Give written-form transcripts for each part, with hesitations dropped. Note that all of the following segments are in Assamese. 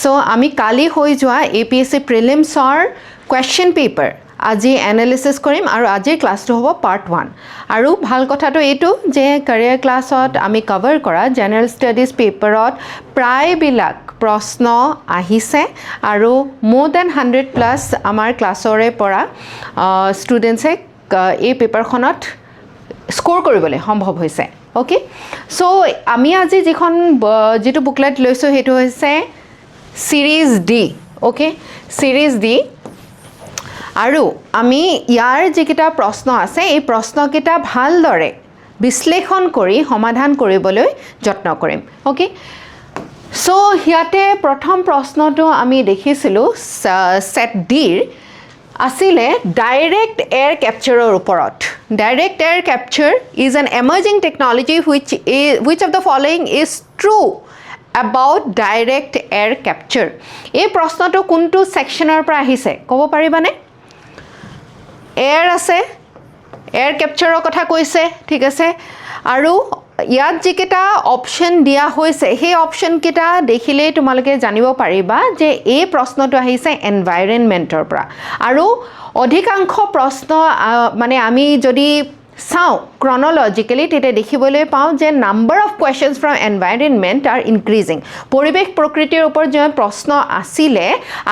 সো আমি কালি হৈ যোৱা APSC প্ৰিলিমছৰ কুৱেশ্যন পেপাৰ আজি এনালিসিস কৰিম আৰু আজিৰ ক্লাছটো হ'ব পাৰ্ট 1 আৰু ভাল কথাটো এইটো যে career ক্লাছত আমি কভাৰ কৰা জেনাৰেল ষ্টাডিজ পেপাৰত প্ৰায়বিলাক প্ৰশ্ন আহিছে আৰু more than 100 প্লাস আমাৰ ক্লাছৰে পৰা ষ্টুডেন্টছে এই পেপাৰখনত স্কোৰ কৰিবলৈ সম্ভৱ হৈছে ওকে সো আমি আজি যেটো বুকলেট লৈছো হেতু হৈছে সিৰিজ ডি ওকে সিৰিজ ডি আৰু আমি ইয়াৰ যেকিটা প্ৰশ্ন আছে এই প্ৰশ্নকিটা ভালদৰে বিশ্লেষণ কৰি সমাধান কৰিবলৈ যত্ন কৰিম ওকে সো হিয়াতে প্ৰথম প্ৰশ্নটো আমি দেখিছিলো সেট ডিৰ আসিলে ডাইৰেক্ট এয়াৰ ক্যাপচাৰৰ ওপৰত direct air capture is an emerging technology which of the following is true about direct air capture এই প্ৰশ্নটো কোনটো সেকশনৰ পৰা আহিছে ক'ব পাৰিবানে এয়াৰ আছে এয়াৰ ক্যাপচাৰৰ কথা কৈছে ঠিক আছে আৰু ইয়াত যেকেটা অপশন দিয়া হৈছে সেই অপশন কেটা দেখিলে তোমালোকে জানিব পাৰিবা যে এই প্ৰশ্নটো আহিছে এনভায়ৰনমেন্টৰ পৰা আৰু অধিকাংশ প্ৰশ্ন মানে আমি যদি চাও chronologically তেতে দেখিবলৈ পাও যে number of questions from environment are increasing পৰিবেশ প্ৰকৃতিৰ ওপৰত যে প্ৰশ্ন আছিল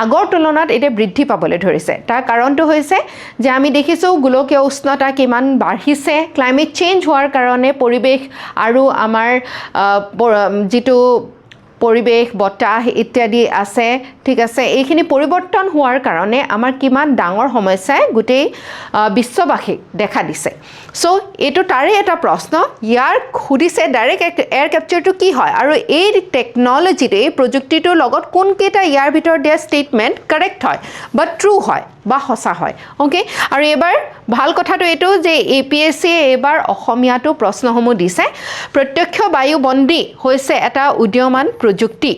আগৰ তুলনাত এতে বৃদ্ধি পাবলৈ ধৰিছে তাৰ কাৰণটো হৈছে যে আমি দেখিছো গোলকীয় উষ্ণতা কিমান বাঢ়িছে ক্লাইমেট চেঞ্জ হোৱাৰ কাৰণে পৰিবেশ আৰু আমাৰ যেটো পৰিবেশ বতাহ ইত্যাদি আছে ঠিক আছে এইখিনি পৰিৱৰ্তন হোৱাৰ কাৰণে আমাৰ কিমান ডাঙৰ সমস্যা গুটেই বিশ্ববাসী দেখা দিছে সো এটো তাৰে এটা প্ৰশ্ন ইয়াৰ খুদিছে ডাইৰেক্ট এয়াৰ ক্যাপচাৰটো কি হয় আৰু এই টেকনলজিতে এই প্ৰযুক্তিটোৰ লগত কোন কেটা ইয়াৰ ভিতৰ দিয়া ষ্টেটমেন্ট কাৰেক্ট হয় বা ট্ৰু হয় বা সঁচা হয় ওকে আৰু এবাৰ ভাল কথাটো এটো যে APSC এবাৰ অসমীয়াটো প্ৰশ্নসমূহ দিছে প্ৰত্যক্ষ বায়ুবন্দী হৈছে এটা উদ্যমান প্ৰযুক্তি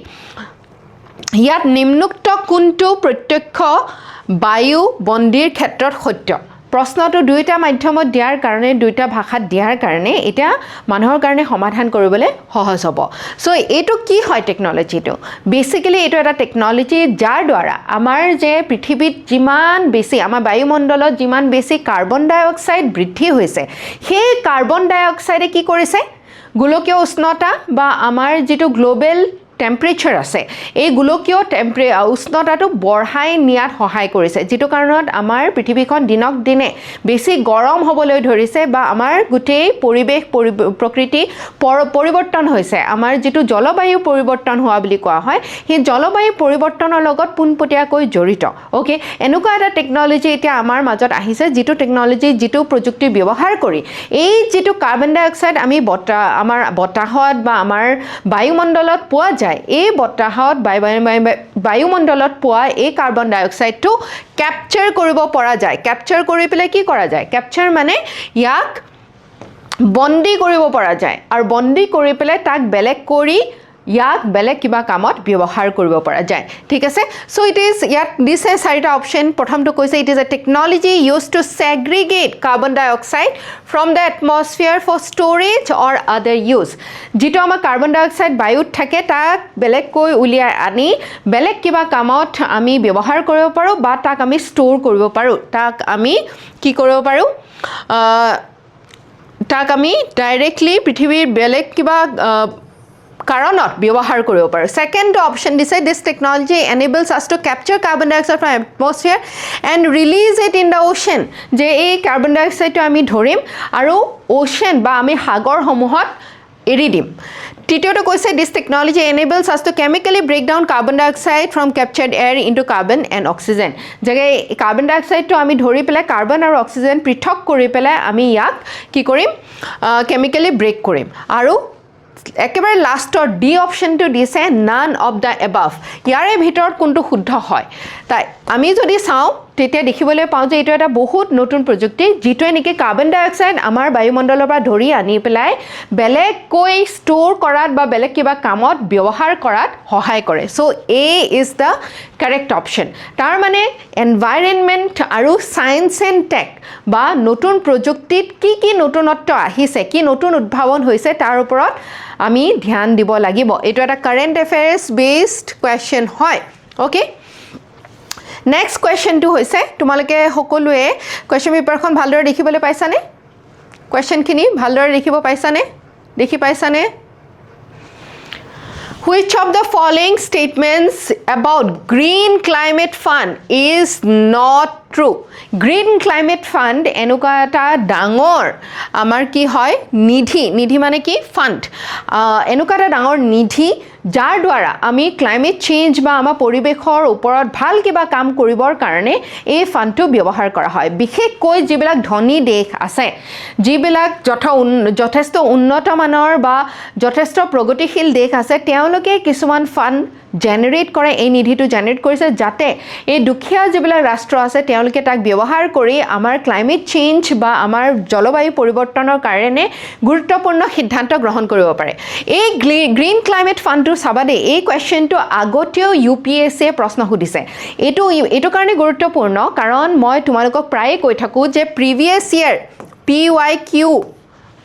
ইয়াত নিম্নোক্ত কোনটো প্ৰত্যক্ষ বায়ুবন্দীৰ ক্ষেত্ৰত সত্য প্ৰশ্নটো দুইটা মাধ্যমত দিয়াৰ কাৰণে দুইটা ভাষাত দিয়াৰ কাৰণে এটা মানুহৰ কাৰণে সমাধান কৰিবলৈ সহজ হ'ব সো এটো কি হয় টেকনলজিটো বেসিক্যালি এটো এটা টেকনলজি যাৰ দ্বাৰা আমাৰ যে পৃথিৱীত যিমান বেছি আমাৰ বায়ুমণ্ডলত যিমান বেছি কাৰ্বন ডাই অক্সাইড বৃদ্ধি হৈছে সেই কাৰ্বন ডাই অক্সাইডে কি কৰিছে গোলকীয় উষ্ণতা বা আমাৰ যেটো গ্লোবেল টেম্পাৰেচাৰ আছে এই গোলকীয় উষ্ণতাটো বঢ়াই নিয়াত সহায় কৰিছে যেটো কাৰণত আমাৰ পৃথিৱীখন দিনক দিনে বেছি গৰম হ'বলৈ ধৰিছে বা আমাৰ গুটেই পৰিবেশ প্ৰকৃতি পৰিৱৰ্তন হৈছে আমাৰ যেটো জলবায়ু পৰিৱৰ্তন হোৱা বুলি কোৱা হয় সেই জলবায়ু পৰিৱৰ্তনৰ লগত পুনপটীয়াকৈ জড়িত ওকে এনেকুৱা এটা টেকনলজি এতিয়া আমাৰ মাজত আহিছে যেটো টেকনলজি যেটো প্ৰযুক্তি ব্যৱহাৰ কৰি এই যেটো কাৰ্বন ডাই অক্সাইড আমি আমাৰ বতাহত বা আমাৰ বায়ুমণ্ডলত পোৱা এই বতাহত বায়ুমণ্ডলত পোৱা এই কাৰ্বন ডাই অক্সাইডটো ক্যাপচাৰ কৰিব পৰা যায় ক্যাপচাৰ কৰি পেলাই কি কৰা যায় ক্যাপচাৰ মানে ইয়াক বন্দী কৰিব পৰা যায় আৰু বন্দী কৰি পেলাই তাক বেলেগ কৰি ইয়াক বেলেগ কিবা কামত ব্যৱহাৰ কৰিব পৰা যায় ঠিক আছে সো ইট ইজ ইয়াত দিছে চাৰিটা অপশন প্ৰথমটো কৈছে it is a technology used to segregate carbon dioxide from the atmosphere for storage or other use যেটো আমাৰ কাৰ্বন ডাই অক্সাইড বায়ুত থাকে তাক বেলেগ কৈ উলিয়াই আনি বেলেগ কিবা কামত আমি ব্যৱহাৰ কৰিব পাৰো বা তাক আমি ষ্ট'ৰ কৰিব পাৰো তাক আমি কি কৰিব পাৰো তাক আমি ডাইৰেক্টলি পৃথিৱীৰ বেলেগ কিবা কাৰণত ব্যৱহাৰ কৰিব পাৰো সেকেন্ড অপশন দিছে this technology enables us to capture carbon dioxide from atmosphere and release it in the ocean যে এই কাৰ্বন ডাই অক্সাইডটো আমি ধৰিম আৰু ওশেন বা আমি সাগৰ সমূহত এৰি দিম তৃতীয়টো কৈছে this technology enables us to chemically break down carbon dioxide from captured air into carbon and oxygen যেগে কাৰ্বন ডাই অক্সাইডটো আমি ধৰি পেলাই কাৰ্বন আৰু অক্সিজেন পৃথক কৰি পেলাই আমি ইয়াক কি কৰিম কেমিক্যালি ব্ৰেক কৰিম আৰু একেবাৰে লাষ্টৰ ডি অপশনটো দিছে none of the above ইয়াৰে ভিতৰত কোনটো শুদ্ধ হয় তাই আমি যদি চাও তেতিয়া দেখিবলৈ পাওঁ যে এইটো এটা বহুত নতুন প্ৰযুক্তি যিটোৱে নেকি কাৰ্বন ডাই অক্সাইড আমাৰ বায়ুমণ্ডলৰ পৰা ধৰি আনি পেলাই বেলেগকৈ ষ্ট'ৰ কৰাত বা বেলেগ কিবা কামত ব্যৱহাৰ কৰাত সহায় কৰে so A is the correct option তাৰ মানে এনভাইৰনমেণ্ট আৰু সায়েন্স এণ্ড টেক বা নতুন প্ৰযুক্তিত কি নতুনত্ব আহিছে কি নতুন উদ্ভাৱন হৈছে তাৰ ওপৰত আমি ধ্যান দিব লাগিব এইটো এটা কাৰেণ্ট এফেয়াৰ্ছ বেসড কোৱেশ্চন হয় ওকে নেক্সট কোৱেশ্চনটো হৈছে তোমালোকে সকলোৱে কোৱেশ্চন পেপাৰখন ভালদৰে দেখিবলৈ পাইছানে কোৱেশ্চনখিনি ভালদৰে দেখিব পাইছানে দেখি পাইছানে Which of the following statements about Green Climate Fund is not true? Green Climate Fund এনেকুৱা এটা ডাঙৰ আমাৰ কি হয় নিধি মানে কি ফাণ্ড এনেকুৱা এটা ডাঙৰ নিধি যাৰ দ্বাৰা আমি ক্লাইমেট চেঞ্জ বা আমাৰ পৰিৱেশৰ ওপৰত ভাল কিবা কাম কৰিবৰ কাৰণে এই ফাণ্ডটো ব্যৱহাৰ কৰা হয় বিশেষকৈ যিবিলাক ধনী দেশ আছে যিবিলাক যথেষ্ট উন্নত মানৰ বা যথেষ্ট প্ৰগতিশীল দেশ আছে তেওঁলোকে কিছুমান ফাণ্ড জেনেৰেট কৰে এই নিধিটো জেনেৰেট কৰিছে যাতে এই দুখীয়া যিবিলাক ৰাষ্ট্ৰ আছে তেওঁলোকে তাক ব্যৱহাৰ কৰি আমাৰ ক্লাইমেট চেঞ্জ বা আমাৰ জলবায়ু পৰিৱৰ্তনৰ কাৰণে গুৰুত্বপূৰ্ণ সিদ্ধান্ত গ্ৰহণ কৰিব পাৰে এই গ্ৰীণ ক্লাইমেট ফাণ্ডটো চাবা দেই এই কুৱেশ্যনটো আগতেও UPSC প্ৰশ্ন সুধিছে এইটো কাৰণে গুৰুত্বপূৰ্ণ কাৰণ মই তোমালোকক প্ৰায়ে কৈ থাকোঁ যে প্ৰিভিয়াছ ইয়াৰ PYQ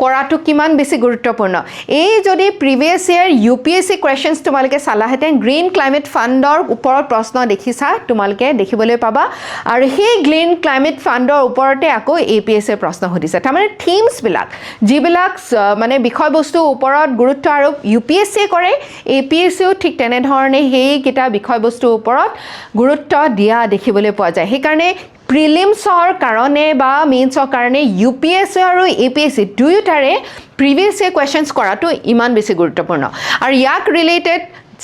কৰাটো কিমান বেছি গুৰুত্বপূৰ্ণ এই যদি প্ৰিভিয়াছ ইয়াৰ UPSC কোৱেশ্চনছ তোমালোকে চালাহেঁতেন গ্ৰীণ ক্লাইমেট ফাণ্ডৰ ওপৰত প্ৰশ্ন দেখিছা তোমালোকে দেখিবলৈ পাবা আৰু সেই গ্ৰীণ ক্লাইমেট ফাণ্ডৰ ওপৰতে আকৌ APSC প্ৰশ্ন সুধিছে তাৰমানে থিমছবিলাক যিবিলাক মানে বিষয়বস্তুৰ ওপৰত গুৰুত্ব আৰোপ UPSC কৰে APSCও ঠিক তেনেধৰণে সেইকেইটা বিষয়বস্তুৰ ওপৰত গুৰুত্ব দিয়া দেখিবলৈ পোৱা যায় সেইকাৰণে প্ৰিলিমছৰ কাৰণে বা মেইনছৰ কাৰণে UPSC আৰু APSC দুয়োটাৰে প্ৰিভিয়াছ ইয়াৰ কুৱেশ্যনছ কৰাটো ইমান বেছি গুৰুত্বপূৰ্ণ আৰু ইয়াক ৰিলেটেড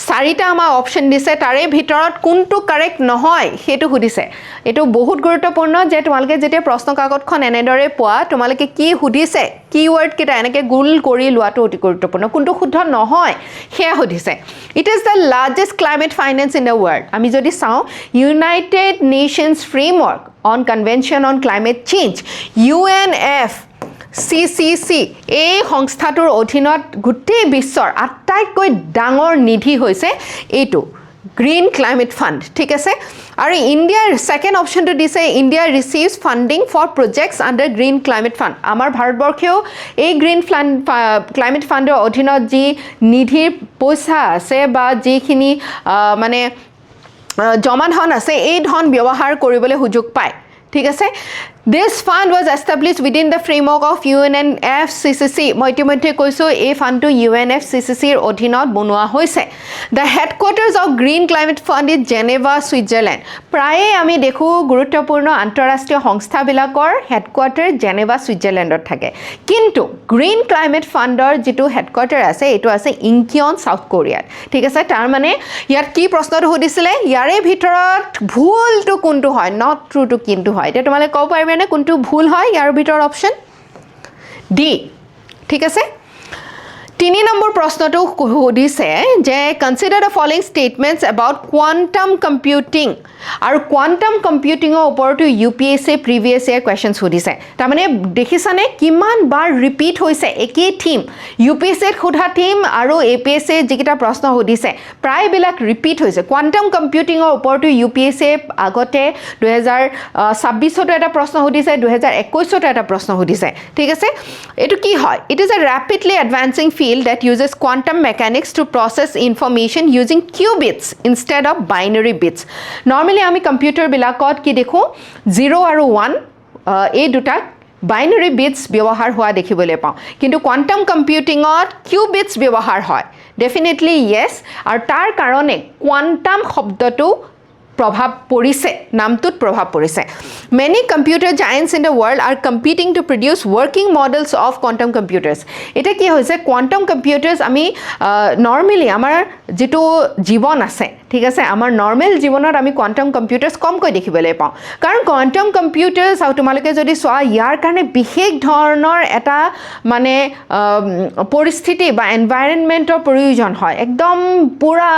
চাৰিটা আমাৰ অপশ্যন দিছে তাৰে ভিতৰত কোনটো কাৰেক্ট নহয় সেইটো সুধিছে এইটো বহুত গুৰুত্বপূৰ্ণ যে তোমালোকে যেতিয়া প্ৰশ্ন কাকতখন এনেদৰে পোৱা তোমালোকে কি সুধিছে কিৱৰ্ড কেইটা এনেকৈ গোল কৰি লোৱাটো অতি গুৰুত্বপূৰ্ণ কোনটো শুদ্ধ নহয় সেয়া সুধিছে it is the largest climate finance in the world আমি যদি চাওঁ United nations framework on convention on climate change UNFCCC এই সংস্থাটোৰ অধীনত গোটেই বিশ্বৰ আটাইতকৈ ডাঙৰ নিধি হৈছে এইটো গ্ৰীণ ক্লাইমেট ফাণ্ড ঠিক আছে আৰু ইণ্ডিয়াৰ ছেকেণ্ড অপশ্যনটো দিছে India receives funding for projects under green climate fund আমাৰ ভাৰতবৰ্ষেও এই গ্ৰীণ ক্লাইমেট ফাণ্ডৰ অধীনত যি নিধিৰ পইচা আছে বা যিখিনি মানে জমা ধন আছে এই ধন ব্যৱহাৰ কৰিবলৈ সুযোগ পায় ঠিক আছে This fund was established within the framework of UNFCCC. মই ইতিমধ্যে কৈছোঁ এই ফাণ্ডটো UNFCCC ৰ অধীনত বনোৱা হৈছে The headquarters of Green Climate Fund is Geneva, Switzerland. প্ৰায়ে আমি দেখোঁ গুৰুত্বপূৰ্ণ আন্তঃৰাষ্ট্ৰীয় সংস্থাবিলাকৰ হেডকোৱাৰ্টাৰ জেনেভা ছুইজাৰলেণ্ডত থাকে কিন্তু গ্ৰীণ ক্লাইমেট ফাণ্ডৰ যিটো হেডকোৱাৰ্টাৰ আছে এইটো আছে ইনকিয়ন সাউথ কোৰিয়াত ঠিক আছে তাৰ মানে ইয়াত কি প্ৰশ্নটো সুধিছিলে ইয়াৰে ভিতৰত ভুলটো কোনটো হয় নট ট্ৰুটো কিন্তু হয় এতিয়া তোমালোকে ক'ব পাৰিবা কোনটো ভুল হয় ইয়াৰ ভিতৰ অপশ্যন ডি ঠিক আছে 3 নম্বৰ প্ৰশ্নটো সুধিছে যে consider the following statements about quantum computing আৰু কোৱান্টাম কম্পিউটিংৰ ওপৰতো UPSC প্ৰিভিয়াছ ইয়াৰ কুৱেশ্যনছ সুধিছে তাৰমানে দেখিছানে কিমান বাৰ ৰিপিট হৈছে একেই থিম UPSC সোধা থিম আৰু APSC যিকেইটা প্ৰশ্ন সুধিছে প্ৰায়বিলাক ৰিপিট হৈছে কোৱান্টাম কম্পিউটিংৰ ওপৰতো UPSC আগতে 2026তো এটা প্ৰশ্ন সুধিছে 2021তো এটা প্ৰশ্ন সুধিছে ঠিক আছে এটো কি হয় it is a rapidly advancing field that uses quantum mechanics to process information using qubits instead of binary bits. Normally আমি কম্পিউটাৰ বিলাকত কি দেখো 0 আৰু 1 এই দুটা বাইনাৰী বিটস ব্যৱহাৰ হোৱা দেখিবলৈ পাওঁ কিন্তু কোৱান্টাম কম্পিউটিংত কিউবিটস ব্যৱহাৰ হয় ডেফিনেটলি ইয়েস আৰু তাৰ কাৰণে কোৱান্টাম শব্দটো প্ৰভাৱ পৰিছে নামটোত প্ৰভাৱ পৰিছে many computer giants in the world are competing to produce working models of quantum computers এটা কি হৈছে quantum computers আমি নরমালি আমাৰ যেটো জীবন আছে ঠিক আছে আমাৰ নৰমাল জীবনত আমি quantum computers কমকৈ দেখিবলৈ পাওঁ কাৰণ quantum computers আৰু তোমালোকে যদি সোৱা ইয়াৰ কাৰণে বিশেষ ধৰণৰ এটা মানে পৰিস্থিতি বা এনভায়ৰনমেন্টৰ প্ৰয়োজন হয় একদম পুৰা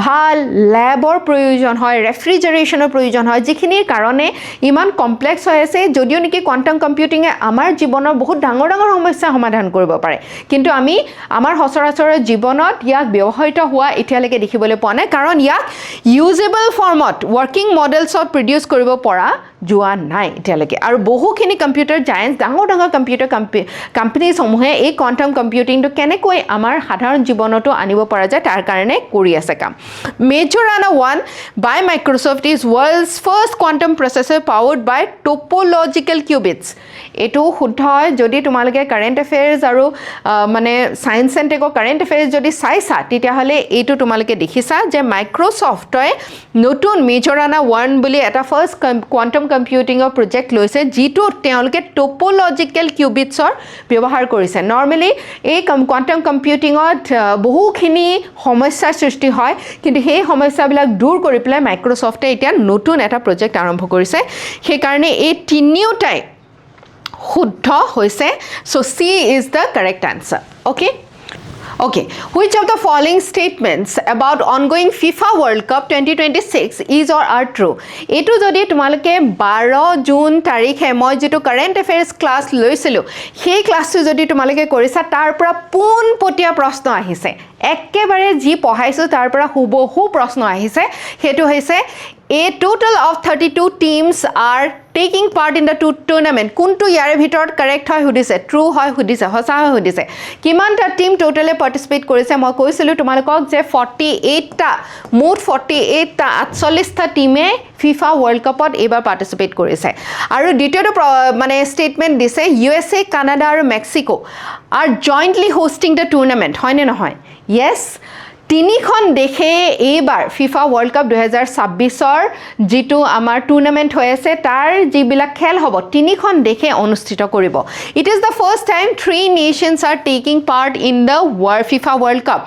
ভাল ল্যাবৰ প্ৰয়োজন হয় ৰেফ্ৰিজাৰেশ্যনৰ প্ৰয়োজন হয় যিখিনিৰ কাৰণে ইমান কমপ্লেক্স হৈ আছে যদিও নেকি কোৱাণ্টাম কম্পিউটিঙে আমাৰ জীৱনৰ বহুত ডাঙৰ ডাঙৰ সমস্যা সমাধান কৰিব পাৰে কিন্তু আমি আমাৰ সচৰাচৰৰ জীৱনত ইয়াক ব্যৱহৃত হোৱা এতিয়ালৈকে দেখিবলৈ পোৱা নাই কাৰণ ইয়াক ইউজেবল ফৰ্মত ৱৰ্কিং মডেলছত প্ৰডিউচ কৰিব পৰা যোৱা নাই এতিয়ালৈকে আৰু বহুখিনি কম্পিউটাৰ জায়েণ্টছ ডাঙৰ ডাঙৰ কম্পিউটাৰ কোম্পানীসমূহে এই কোৱাণ্টাম কম্পিউটিংটো কেনেকৈ আমাৰ সাধাৰণ জীৱনতো আনিব পৰা যায় তাৰ কাৰণে কৰি আছে কাম Majorana 1 by Microsoft is world's first quantum processor powered by topological qubits এটো শুদ্ধ হয় যদি তোমালোকে কাৰেন্ট এফেয়াৰ্স আৰু মানে সায়েন্স এণ্ড টেকৰ কাৰেন্ট এফেয়াৰ্স যদি চাইছা তেতিয়াহলে এইটো তোমালোকে দেখিছা যে মাইক্ৰোসফটে নতুন Majorana 1 বুলি এটা ফাৰ্স্ট কোৱাণ্টাম কম্পিউটিংৰ প্ৰজেক্ট লৈছে যিটো তেওঁলোকে টপোলজিক্যাল কিউবিটছৰ ব্যৱহাৰ কৰিছে নৰমালি এই কোৱাণ্টাম কম্পিউটিংত বহুখিনি সমস্যাৰ সৃষ্টি হয় কিন্তু সেই সমস্যাবিলাক দূৰ কৰি পেলাই মাইক্ৰোসফটে এতিয়া নতুন এটা প্ৰজেক্ট আৰম্ভ কৰিছে সেই কাৰণে এই তিনিওটাই শুদ্ধ হৈছে so C is the correct answer okay which of the following statements about ongoing FIFA World Cup 2026 is or are true etu jodi tumalke 12 June tarikhe moi jitu current affairs class loisilu সেই ক্লাসটো যদি তোমালোকে কৰিছা তাৰ পৰা পোনপটীয়া প্ৰশ্ন আহিছে একেবাৰে যি পঢ়াইছো তাৰ পৰা হুবহু প্ৰশ্ন আহিছে হেতু হৈছে A total of 32 teams are taking part in the tournament. Kuntu yare bhitor correct hoy hudise, true hoy hudise, hosa hoy hudise. Kimanta team totally participate korise moi koisilu tumalokok je 48 ta mood 48 ta 48 ta team e FIFA World Cup ot ebar participate korise. Aru ditiyo to mane statement dise USA, Canada aru Mexico are jointly hosting the tournament. Hoy ne nohoy? Yes. তিনিখন দেশে এইবাৰ FIFA World Cup 2026ৰ যেটো আমাৰ টুৰ্নামেন্ট হৈ আছে তাৰ যিবিলাক খেল হ'ব তিনিখন দেশে অনুষ্ঠিত কৰিব It is the first time 3 nations are taking part in the FIFA World Cup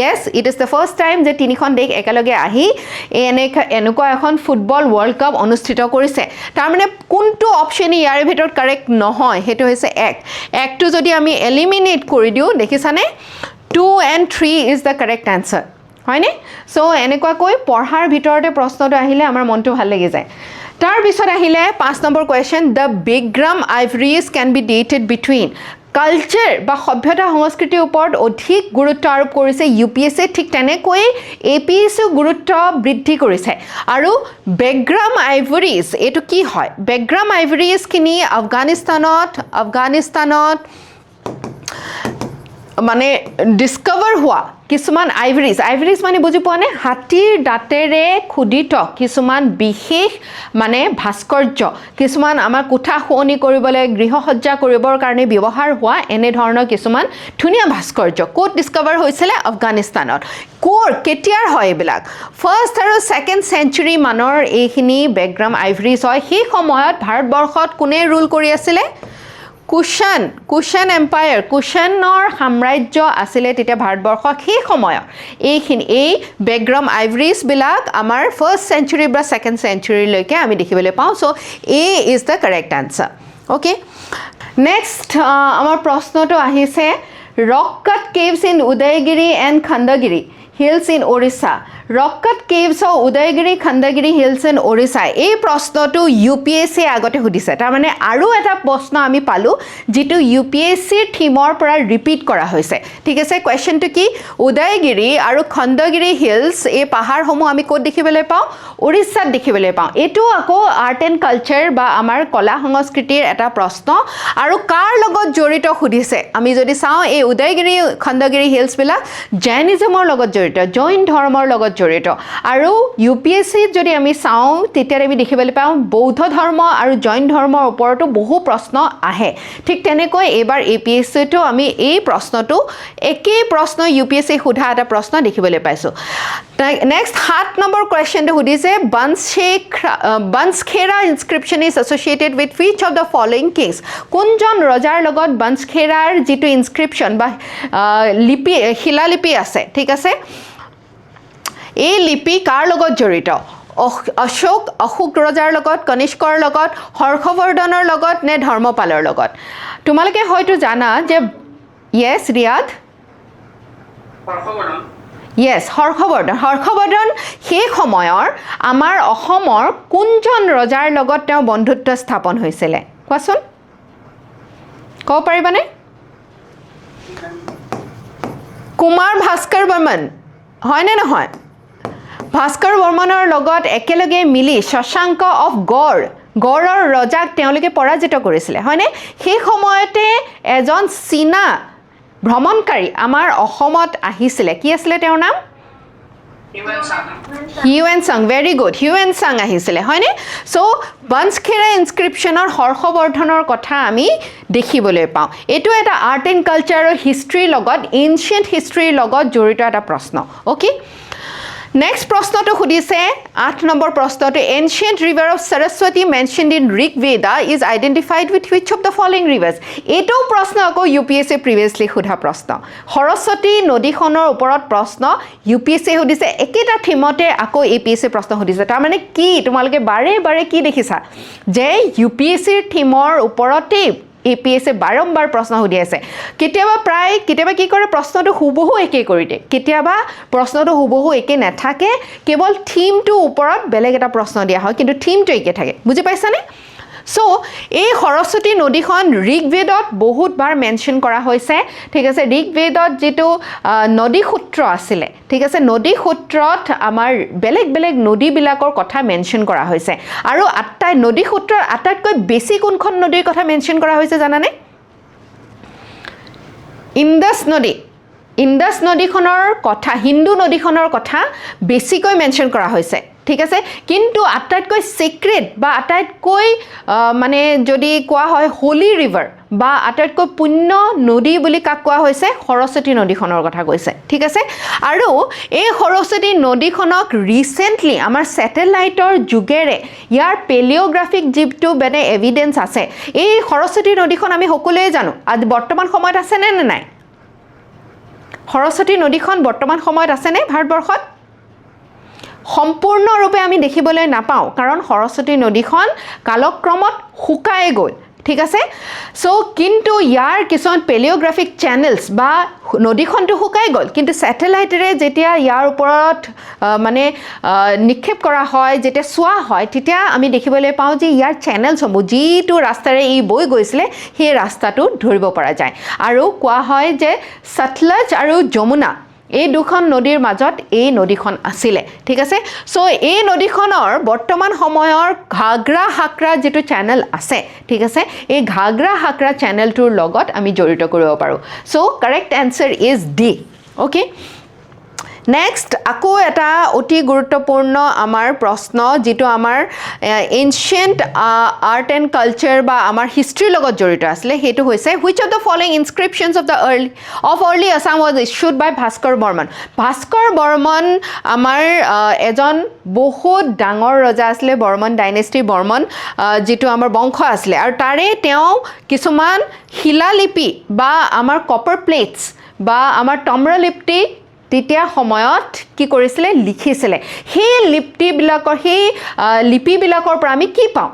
Yes, it is the first time যে তিনিখন দেশ একেলগে আহি এনেকুৱা এখন ফুটবল ওয়াৰ্ল্ড কাপ অনুষ্ঠিত কৰিছে তাৰ মানে কোনটো অপচন ইয়াৰ ভিতৰত কাৰেক্ট নহয় হেতু হৈছে একটো যদি আমি এলিমিনেট কৰি দিও দেখিছানে 2 and 3 is the correct answer হয়নে সো এনেকুৱা কৈ পঢ়াৰ ভিতৰতে প্ৰশ্নটো আহিলে আমাৰ মনটো ভাল লাগি যায় তাৰ পিছত আহিলে 5 number question the Bigram ivories can be dated between culture বা সভ্যতা সংস্কৃতিৰ ওপৰত অধিক গুৰুত্ব আৰোপ কৰিছে ইউপিএসসি ঠিক তেনেকৈ এপিএসসি গুৰুত্ব বৃদ্ধি কৰিছে আৰু বেগ্ৰাম আইভৰিজ এটো কি হয় বেগ্ৰাম আইভৰিজ কিনি আফগানিস্তানত মানে ডিসকভাৰ হোৱা কিছুমান আইভৰিজ মানে বুজি পোৱা নে হাতীৰ দাঁতেৰে খুদিত কিছুমান বিশেষ মানে ভাস্কৰ্য কিছুমান আমাৰ কোঠা শুৱনি কৰিবলৈ গৃহসজ্জা কৰিবৰ কাৰণে ব্যৱহাৰ হোৱা এনে ধৰণৰ কিছুমান ধুনীয়া ভাস্কৰ্য কোট ডিসকভাৰ হৈছিল আফগানিস্তানত কেতিয়াৰ হয় এবিলাক ফাৰ্স্ট আৰু সেকেন্ড সেঞ্চুৰী মানৰ এইখিনি বেগ্ৰাম আইভৰিজ হয় সেই সময়ত ভাৰতবৰ্ষত কোনে ৰুল কৰি আছিল কুশন এম্পায়াৰ কুশনৰ সাম্ৰাজ্য আছিল তেতিয়া ভাৰতবৰ্ষৰ সেই সময়ত এই বেগ্ৰাম আইভৰিজ বিলাক আমাৰ ফাৰ্স্ট সেঞ্চুৰী বা সেকেন্ড সেঞ্চুৰী লৈকে আমি দেখিবলৈ পাওঁ so A is the correct answer okay next আমাৰ প্ৰশ্নটো আহিছে rock cut caves in Udayagiri and Khandagiri hills in Orissa rock cut caves of Udayagiri Khandagiri hills in Orissa এই প্ৰশ্নটো ইউপিএসসি আগতে হুদিছে তাৰ মানে আৰু এটা প্ৰশ্ন আমি পালো যেটো ইউপিএসসি থিমৰ পৰা ৰিপিট কৰা হৈছে ঠিক আছে কোৱেশ্চনটো কি উদয়গিৰি আৰু খণ্ডগিৰি হিলছ এই পাহাৰসমূহ আমি ক'ত দেখিবলৈ পাওঁ ওড়িশাত দেখিবলৈ পাওঁ এটো আকৌ আৰ্ট এণ্ড কালচাৰ বা আমাৰ কলা সংস্কৃতিৰ এটা প্ৰশ্ন আৰু কাৰ লগত জড়িত হুদিছে আমি যদি চাওঁ এই উদয়গিৰি খণ্ডগিৰি হিলছ বিলাক জৈনিজমৰ লগত জৈন ধৰ্মৰ লগত জড়িত আৰু ইউপিএসসি যদি আমি চাওঁ তেতিয়া আমি দেখিবলৈ পাওঁ বৌদ্ধ ধৰ্ম আৰু জৈন ধৰ্মৰ ওপৰতো বহু প্ৰশ্ন আহে ঠিক তেনেকৈ এবাৰ এপিএসসি তো আমি এই প্ৰশ্নটো একেই প্ৰশ্ন ইউপিএসসি সোধা এটা প্ৰশ্ন দেখিবলৈ পাইছো নেক্সট 7 নম্বৰ কোৱেশ্চনটো হুদিছে Banskhera inscription is associated with which of the following kings কোনজন ৰজাৰ লগত বনসখেৰাৰ যেটো ইনস্ক্ৰিপশন বা লিপি শিলালিপি আছে ঠিক আছে এই লিপি কাৰ লগত জড়িত অশোক ৰজাৰ লগত কনিষ্কৰ লগত হৰ্ষবৰ্ধনৰ লগত নে ধৰ্মপালৰ লগত তোমালোকে হয়তো জানা যে ইয়েস ৰিয়াদ য়েছ হৰ্ষবৰ্ধন সেই সময়ৰ আমাৰ অসমৰ কোনজন ৰজাৰ লগত তেওঁ বন্ধুত্ব স্থাপন হৈছিলে কোৱাচোন ক'ব পাৰিবানে কুমাৰ ভাস্কৰ বৰ্মন হয়নে নহয় ভাস্কৰ বৰ্মনৰ লগত একেলগে মিলি শশাংক অফ গড়ৰ ৰজাক তেওঁলোকে পৰাজিত কৰিছিলে হয়নে সেই সময়তে এজন চীনা ভ্ৰমণকাৰী আমাৰ অসমত আহিছিলে কি আছিলে তেওঁৰ নাম Hiuen Tsang very good Hiuen Tsang আহিছিলে হয়নে চ' বনসখেৰা ইনস্ক্ৰিপশ্যনৰ হৰ্ষবৰ্ধনৰ কথা আমি দেখিবলৈ পাওঁ এইটো এটা আৰ্ট এণ্ড কালচাৰ আৰু হিষ্ট্ৰীৰ লগত এনচিয়েণ্ট হিষ্ট্ৰীৰ লগত জড়িত এটা প্ৰশ্ন অ'কে নেক্সট প্ৰশ্নটো সুধিছে 8 নম্বৰ প্ৰশ্নটো ancient river of Saraswati mentioned in Rig Veda is identified with which of the following rivers এইটো প্ৰশ্ন আকৌ UPSC প্ৰিভিয়াছলি সোধা প্ৰশ্ন সৰস্বতী নদীখনৰ ওপৰত প্ৰশ্ন UPSC সুধিছে একেটা থিমতে আকৌ APSC প্ৰশ্ন সুধিছে তাৰমানে কি তোমালোকে বাৰে বাৰে কি দেখিছা যে UPSCৰ থিমৰ ওপৰতেই APSC বাৰম্বাৰ প্ৰশ্ন সুধি আছে কেতিয়াবা কি কৰে প্ৰশ্নটো হুবহু একে কৰি দিয়ে কেতিয়াবা প্ৰশ্নটো হুবহু একে নাথাকে কেৱল থিমটোৰ ওপৰত বেলেগ এটা প্ৰশ্ন দিয়া হয় কিন্তু থিমটো একে থাকে বুজি পাইছানে চ' এই সৰস্বতী নদীখন ঋগবেদত বহুতবাৰ মেনশ্যন কৰা হৈছে ঠিক আছে ঋগবেদত যিটো নদী সূত্ৰ আছিলে ঠিক আছে নদী সূত্ৰত আমাৰ বেলেগ নদীবিলাকৰ কথা মেনশ্যন কৰা হৈছে আৰু নদী সূত্ৰৰ আটাইতকৈ বেছি কোনখন নদীৰ কথা মেনশ্যন কৰা হৈছে জানানে ইণ্ডাছ নদীখনৰ কথা হিন্দু নদীখনৰ কথা বেছিকৈ মেনশ্যন কৰা হৈছে ঠিক আছে কিন্তু আটাইতকৈ সিক্ৰেট বা আটাইতকৈ মানে যদি কোৱা হয় হোলি ৰিভাৰ বা আটাইতকৈ পুণ্য নদী বুলি কাক কোৱা হৈছে সৰস্বতী নদীখনৰ কথা কৈছে ঠিক আছে আৰু এই সৰস্বতী নদীখনক ৰিসেন্টলি আমাৰ স্যাটেলাইটৰ যুগেৰে ইয়াৰ পেলিওগ্ৰাফিক যিটো মানে এভিডেন্স আছে এই সৰস্বতী নদীখন আমি সকলোৱে জানো আজ বৰ্তমান সময়ত আছে নে নাই সৰস্বতী নদীখন বৰ্তমান সময়ত আছে নে ভাৰতবৰ্ষত সম্পূৰ্ণৰূপে আমি দেখিবলৈ নাপাওঁ কাৰণ সৰস্বতী নদীখন কালক্ৰমত শুকাই গ'ল ঠিক আছে সো কিন্তু ইয়াৰ কিছুমান পেলিওগ্ৰাফিক চ্যানেলছ বা নদীখনটো শুকাই গ'ল কিন্তু স্যাটেলাইটেৰে যেতিয়া ইয়াৰ ওপৰত মানে নিক্ষেপ কৰা হয় যেতিয়া চোৱা হয় তেতিয়া আমি দেখিবলৈ পাওঁ যে ইয়াৰ চ্যানেলসমূহ যিটো ৰাস্তাৰে ই বৈ গৈছিলে সেই ৰাস্তাটো ধৰিব পৰা যায় আৰু কোৱা হয় যে সতলজ আৰু যমুনা এই দুখন নদীৰ মাজত এই নদীখন আছিলে ঠিক আছে সো এই নদীখনৰ বৰ্তমান সময়ৰ ঘাগৰা হাকৰা যেটো চ্যানেল আছে ঠিক আছে এই ঘাগৰা হাকৰা চ্যানেলটোৰ লগত আমি জড়িত কৰিব পাৰো so correct answer is D okay next আকৌ এটা অতি গুৰুত্বপূৰ্ণ আমাৰ প্ৰশ্ন যেটো আমাৰ এনচিয়েন্ট আৰ্ট এণ্ড কালচাৰ বা আমাৰ হিষ্ট্ৰীৰ লগত জড়িত আছিল হেতু হৈছে which of the following inscriptions of early Assam was issued by Bhaskar Barman আমাৰ এজন বহুত ডাঙৰ ৰজা আছিল বৰ্মন ডাইনেষ্টি বৰ্মন যেটো আমাৰ বংশ আছিল আৰু তাৰে তেওঁ কিছুমান শিলালিপি বা আমাৰ কপাৰ প্লেটস বা আমাৰ তাম্ৰলিপি তেতিয়া সময়ত কি কৰিছিলে লিখিছিলে সেই লিপিবিলাকৰ পৰা আমি কি পাওঁ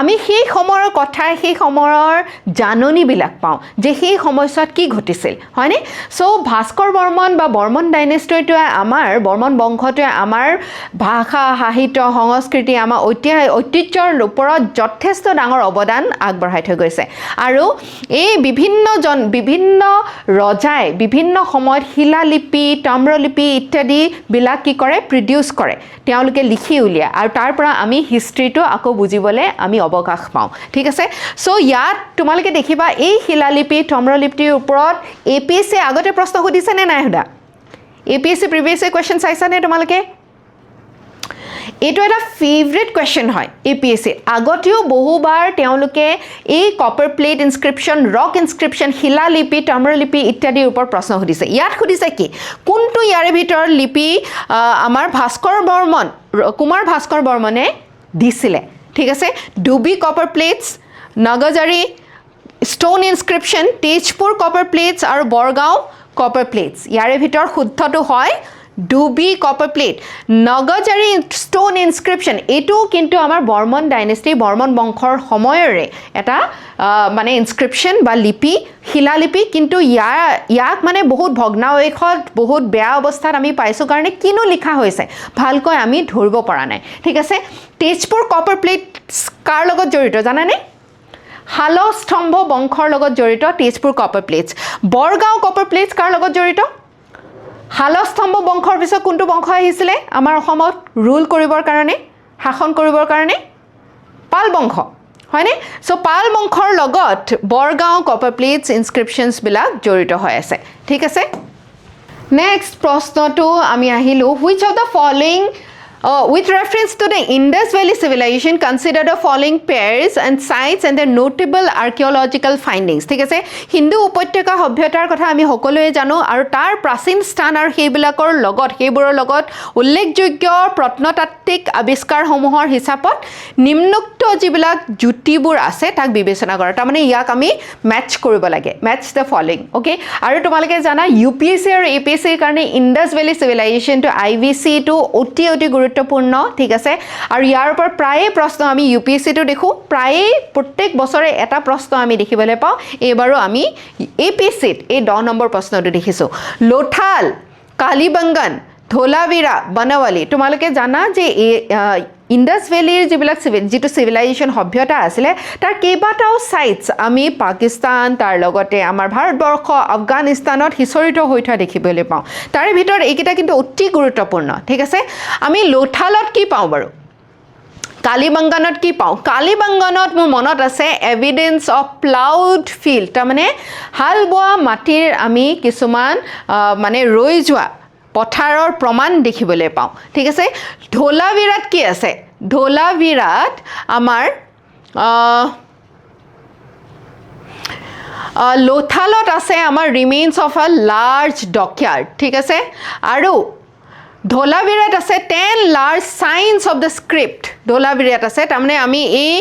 আমি সেই সময়ৰ কথা সেই সময়ৰ জাননীবিলাক পাওঁ যে সেই সময়ছোৱাত কি ঘটিছিল হয়নে সো ভাস্কৰ বৰ্মন বা বৰ্মন ডাইনেষ্টিটোৱে আমাৰ বৰ্মন বংশটোৱে আমাৰ ভাষা সাহিত্য সংস্কৃতি আমাৰ ঐতিহ্যৰ ওপৰত যথেষ্ট ডাঙৰ অৱদান আগবঢ়াই থৈ গৈছে আৰু এই বিভিন্ন ৰজাই বিভিন্ন সময়ত শিলালিপি তাম্ৰলিপি ইত্যাদি বিলাক কি কৰে প্ৰডিউস কৰে তেওঁলোকে লিখি উলিয়ায় আৰু তাৰ পৰা আমি হিষ্ট্ৰীটো আকৌ বুজিবলৈ আমি অৱকাশ পাওঁ ঠিক আছে সো ইয়াত তোমালোকে দেখিবা এই শিলালিপি তাম্ৰলিপিৰ ওপৰত APSC আগতে প্ৰশ্ন সুধিছে নে নাই সুধা APSC প্ৰিভিয়াছ কোৱেশ্চন চাইছা নে তোমালোকে এইটো এটা ফেভাৰিট কোৱেশ্চন হয় APSC আগতেও বহুবাৰ তেওঁলোকে এই copper plate inscription rock inscription শিলালিপি তাম্ৰলিপি ইত্যাদিৰ ওপৰত প্ৰশ্ন সুধিছে ইয়াত সুধিছে কি কোনটো ইয়াৰে ভিতৰত লিপি আমাৰ কুমাৰ ভাস্কৰ বৰ্মনে দিছিলে ঠিক আছে Dubi copper plates Nagajari stone inscription Tezpur copper plates আৰু বৰগাঁও কপাৰ প্লেটস ইয়াৰে ভিতৰত শুদ্ধটো হয় Dubi copper plate Nagajari stone inscription এইটো কিন্তু আমাৰ বৰ্মন ডাইনেষ্টি বৰ্মন বংশৰ সময়ৰে এটা মানে ইনস্ক্ৰিপশ্যন বা লিপি শিলালিপি কিন্তু ইয়াক মানে বহুত ভগ্নাৱশেষত বহুত বেয়া অৱস্থাত আমি পাইছোঁ কাৰণে কিনো লিখা হৈছে ভালকৈ আমি ধৰিব পৰা নাই ঠিক আছে তেজপুৰ কপাৰ প্লেট কাৰ লগত জড়িত জানানে শালস্তম্ভ বংশৰ লগত জড়িত Tezpur copper plates Bargaon copper plates কাৰ লগত জড়িত শালস্তম্ভ বংশৰ পিছত কোনটো বংশ আহিছিলে আমাৰ অসমত ৰুল কৰিবৰ কাৰণে শাসন কৰিবৰ কাৰণে পাল বংশ হয়নে সো পাল বংশৰ লগত বৰগাঁও কপাৰ প্লেটছ ইনস্ক্ৰিপশ্যনছ বিলাক জড়িত হৈ আছে ঠিক আছে নেক্সট প্ৰশ্নটো আমি আহিলো which of the following with reference to the Indus Valley civilization consider the following pairs and sites and their notable archaeological findings ঠিক আছে হিন্দু উপত্যকা সভ্যতাৰ কথা আমি সকলোৱে জানো আৰু তাৰ প্ৰাচীন স্থান আৰু সেইবোৰৰ লগত উল্লেখযোগ্য প্ৰত্নতাত্ত্বিক আৱিষ্কাৰসমূহৰ হিচাপত নিম্নোক্ত যিবিলাক জুতিবোৰ আছে তাক বিবেচনা কৰা তাৰমানে ইয়াক আমি মেচ কৰিব লাগে মেচ দ্য ফলোইং ওকে আৰু তোমালোকে জানা UPSC আৰু APSC ৰ কাৰণে Indus valley civilisation to IVC টো অতি গুৰুত্বপূৰ্ণ ঠিক আছে আৰু ইয়াৰ ওপৰত প্ৰায়ে প্ৰশ্ন আমি UPSC টো দেখো প্ৰায়ে প্ৰত্যেক বছৰে এটা প্ৰশ্ন আমি দেখিবলৈ পাওঁ এবাৰো আমি APSC ত এই 10 নম্বৰ প্ৰশ্নটো দেখিছো লোথাল কালিবঙ্গন ধোলাভিৰা বনৱালী তোমালোকে জানা যে ইণ্ডাছ ভেলীৰ যিটো চিভিলাইজেশ্যন সভ্যতা আছিলে তাৰ কেইবাটাও সাইটছ আমি পাকিস্তান তাৰ লগতে আমাৰ ভাৰতবৰ্ষ আফগানিস্তানত হিচৰিত হৈ থকা দেখিবলৈ পাওঁ তাৰে ভিতৰত এইকেইটা কিন্তু অতি গুৰুত্বপূৰ্ণ ঠিক আছে আমি লোথালত কি পাওঁ বাৰু কালিবঙ্গনত কি পাওঁ কালিবঙ্গনত মোৰ মনত আছে এভিডেন্স অফ প্লাউড ফিল্ড তাৰমানে হাল বোৱা মাটিৰ আমি কিছুমান মানে ৰৈ যোৱা পথাৰৰ প্ৰমাণ দেখিবলৈ পাওঁ ঠিক আছে ধোলাভিৰাত কি আছে ধোলাভিৰাত আমাৰ লোথালত আছে আমাৰ remains of a large dockyard ঠিক আছে আৰু ধোলাভিৰাত আছে 10 large signs of the script ধোলাভিৰাত আছে তাৰমানে আমি এই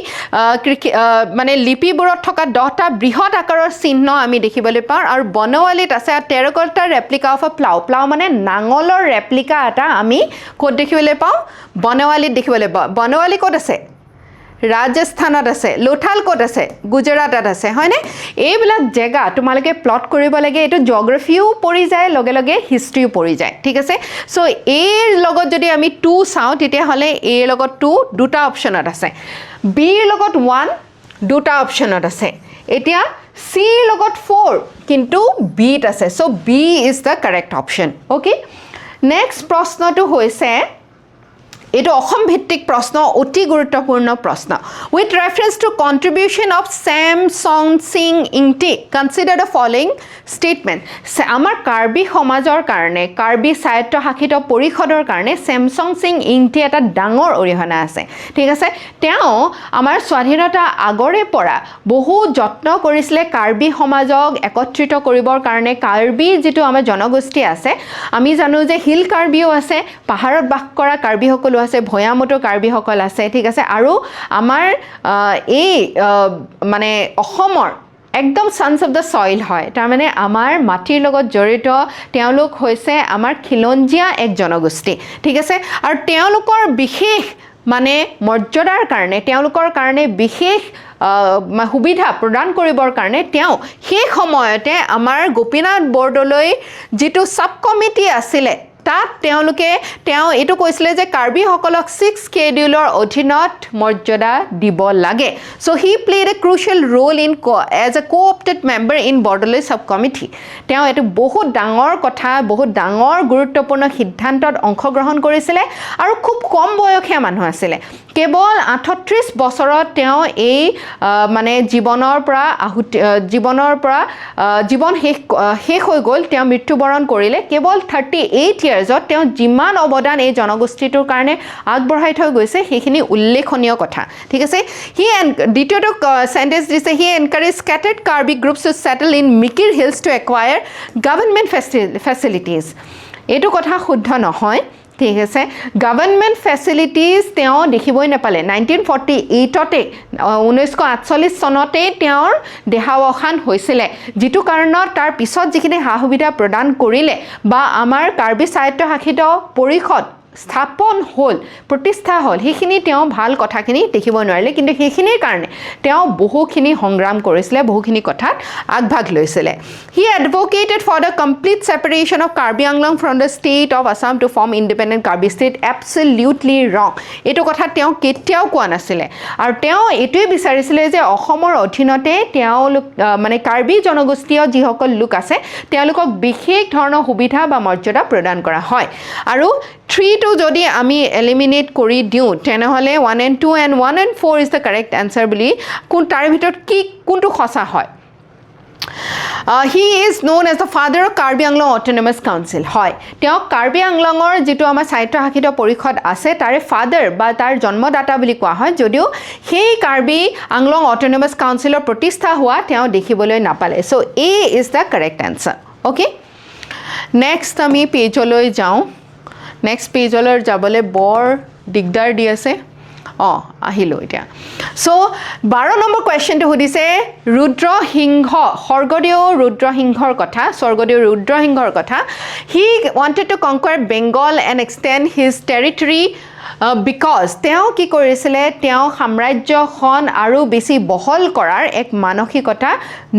মানে লিপিবোৰত থকা 10টা বৃহৎ আকাৰৰ চিহ্ন আমি দেখিবলৈ পাওঁ আৰু বনৱালীত আছে terracotta replica of a plough মানে নাঙলৰ ৰেপ্লিকা এটা আমি ক'ত দেখিবলৈ পাওঁ বনৱালীত দেখিবলৈ পাওঁ বনৱালী ক'ত আছে ৰাজস্থানত আছে লোথাল ক'ত আছে গুজৰাটত আছে হয়নে এইবিলাক জেগা তোমালোকে প্লট কৰিব লাগে এইটো জিঅ'গ্ৰাফিও পৰি যায় লগে লগে হিষ্ট্ৰীও পৰি যায় ঠিক আছে সো এৰ লগত যদি আমি 2 চাওঁ তেতিয়াহ'লে এৰ লগত 2 দুটা অপশ্যনত আছে বিৰ লগত 1 দুটা অপশ্যনত আছে এতিয়া চিৰ লগত 4 কিন্তু বিত আছে so B is the correct option okay next প্ৰশ্নটো হৈছে এইটো অসম ভিত্তিক প্ৰশ্ন অতি গুৰুত্বপূৰ্ণ প্ৰশ্ন with reference to contribution of Semson Sing Ingti consider the following statement আমাৰ কাৰ্বি সমাজৰ কাৰণে কাৰ্বি স্বায়ত্তশাসিত পৰিষদৰ কাৰণে স্যামছং সিং ইংটি এটা ডাঙৰ অৰিহণা আছে ঠিক আছে তেওঁ আমাৰ স্বাধীনতা আগৰে পৰা বহু যত্ন কৰিছিলে কাৰ্বি সমাজক একত্ৰিত কৰিবৰ কাৰণে কাৰ্বি যিটো আমাৰ জনগোষ্ঠী আছে আমি জানো যে হিল কাৰ্বিও আছে পাহাৰত বাস কৰা কাৰ্বিসকল আছে ভয়ামতো কাৰ্বিসকল আছে ঠিক আছে আৰু আমাৰ এই মানে অসমৰ একদম সন্স অফ দ্য সইল হয় তাৰমানে আমাৰ মাটিৰ লগত জড়িত তেওঁলোক হৈছে আমাৰ খিলঞ্জীয়া এক জনগোষ্ঠী ঠিক আছে আৰু তেওঁলোকৰ বিশেষ মানে মৰ্যাদাৰ কাৰণে তেওঁলোকৰ কাৰণে বিশেষ সুবিধা প্ৰদান কৰিবৰ কাৰণে তেওঁ সেই সময়তে আমাৰ গোপীনাথ বৰদলৈ যিটো সাব কমিটি আছিলে তাত তেওঁ এইটো কৈছিলে যে কাৰ্বিসকলক 6 স্কেডিউলৰ অধীনত মৰ্যাদা দিব লাগে so he played a crucial role in as a coopted member in Bordoloi sub committee তেওঁ এইটো বহুত ডাঙৰ কথা বহুত ডাঙৰ গুৰুত্বপূৰ্ণ সিদ্ধান্তত অংশগ্ৰহণ কৰিছিলে আৰু খুব কম বয়সীয়া মানুহ আছিলে কেৱল 38 বছৰত তেওঁ এই মানে জীৱনৰ পৰা জীৱন শেষ হৈ গ'ল তেওঁ মৃত্যুবৰণ কৰিলে কেৱল 38 ইয়াৰ্ছত তেওঁ যিমান অৱদান এই জনগোষ্ঠীটোৰ কাৰণে আগবঢ়াই থৈ গৈছে সেইখিনি উল্লেখনীয় কথা ঠিক আছে দ্বিতীয়টো সেন্টেন্স দিছে he encourage scattered Karbi groups to settle in Mikir hills to acquire government facilities এইটো কথা শুদ্ধ নহয় ঠিক আছে গভৰ্ণমেণ্ট ফেচিলিটিজ তেওঁ দেখিবই নাপালে 1948তে 1948 চনতে তেওঁৰ দেহাৱসান হৈছিলে যিটো কাৰণত তাৰ পিছত যিখিনি সা সুবিধা প্ৰদান কৰিলে বা আমাৰ কাৰ্বি স্বায়ত্তশাসিত পৰিষদ স্থাপন হ'ল প্ৰতিষ্ঠা হ'ল সেইখিনি তেওঁ ভাল কথাখিনি দেখিব নোৱাৰিলে কিন্তু সেইখিনিৰ কাৰণে তেওঁ বহুখিনি সংগ্ৰাম কৰিছিলে বহুখিনি কথাত আগভাগ লৈছিলে he advocated for the complete separation of Karbi Anglong from the state of Assam to form independent Karbi state absolutely wrong এইটো কথা তেওঁ কেতিয়াও কোৱা নাছিলে আৰু তেওঁ এইটোৱে বিচাৰিছিলে যে অসমৰ অধীনতে তেওঁলোক মানে কাৰ্বি জনগোষ্ঠীয় যিসকল লোক আছে তেওঁলোকক বিশেষ ধৰণৰ সুবিধা বা মৰ্যাদা প্ৰদান কৰা হয় আৰু 3 to যদি আমি এলিমিনেট কৰি দিওঁ তেনেহলে 1 and 2 and 1 and 4 is the correct answer বুলি কোন তাৰ ভিতৰত কি কোনটো খসা হয় he is known as the father of Karbi Anglong Autonomous Council হয় তেওঁ কাৰ্বি আংলঙৰ যেটো আমাৰ স্বায়ত্তশাসিত পৰিষদ আছে তাৰে ফাদাৰ বা তাৰ জন্মদাতা বুলি কোৱা হয় যদিও সেই কাৰ্বি আংলং অটোনমাস কাউন্সিলৰ প্ৰতিষ্ঠা হোৱা তেওঁ দেখিবলৈ নাপালে so A is the correct answer okay next আমি পেজলৈ যাওঁ next পেজলৈ যাবলৈ বৰ দিগদাৰ দি আছে আহিলো এতিয়া সো 12 নম্বৰ কোৱেশ্চনটো সুধিছে ৰুদ্ৰসিংহ স্বৰ্গদেউ ৰুদ্ৰসিংহৰ কথা স্বৰ্গদেউ ৰুদ্ৰসিংহৰ কথা he wanted to conquer Bengal and extend his territory because তেওঁ কি কৰিছিলে তেওঁ সাম্ৰাজ্যখন আৰু বেছি বহল কৰাৰ এক মানসিকতা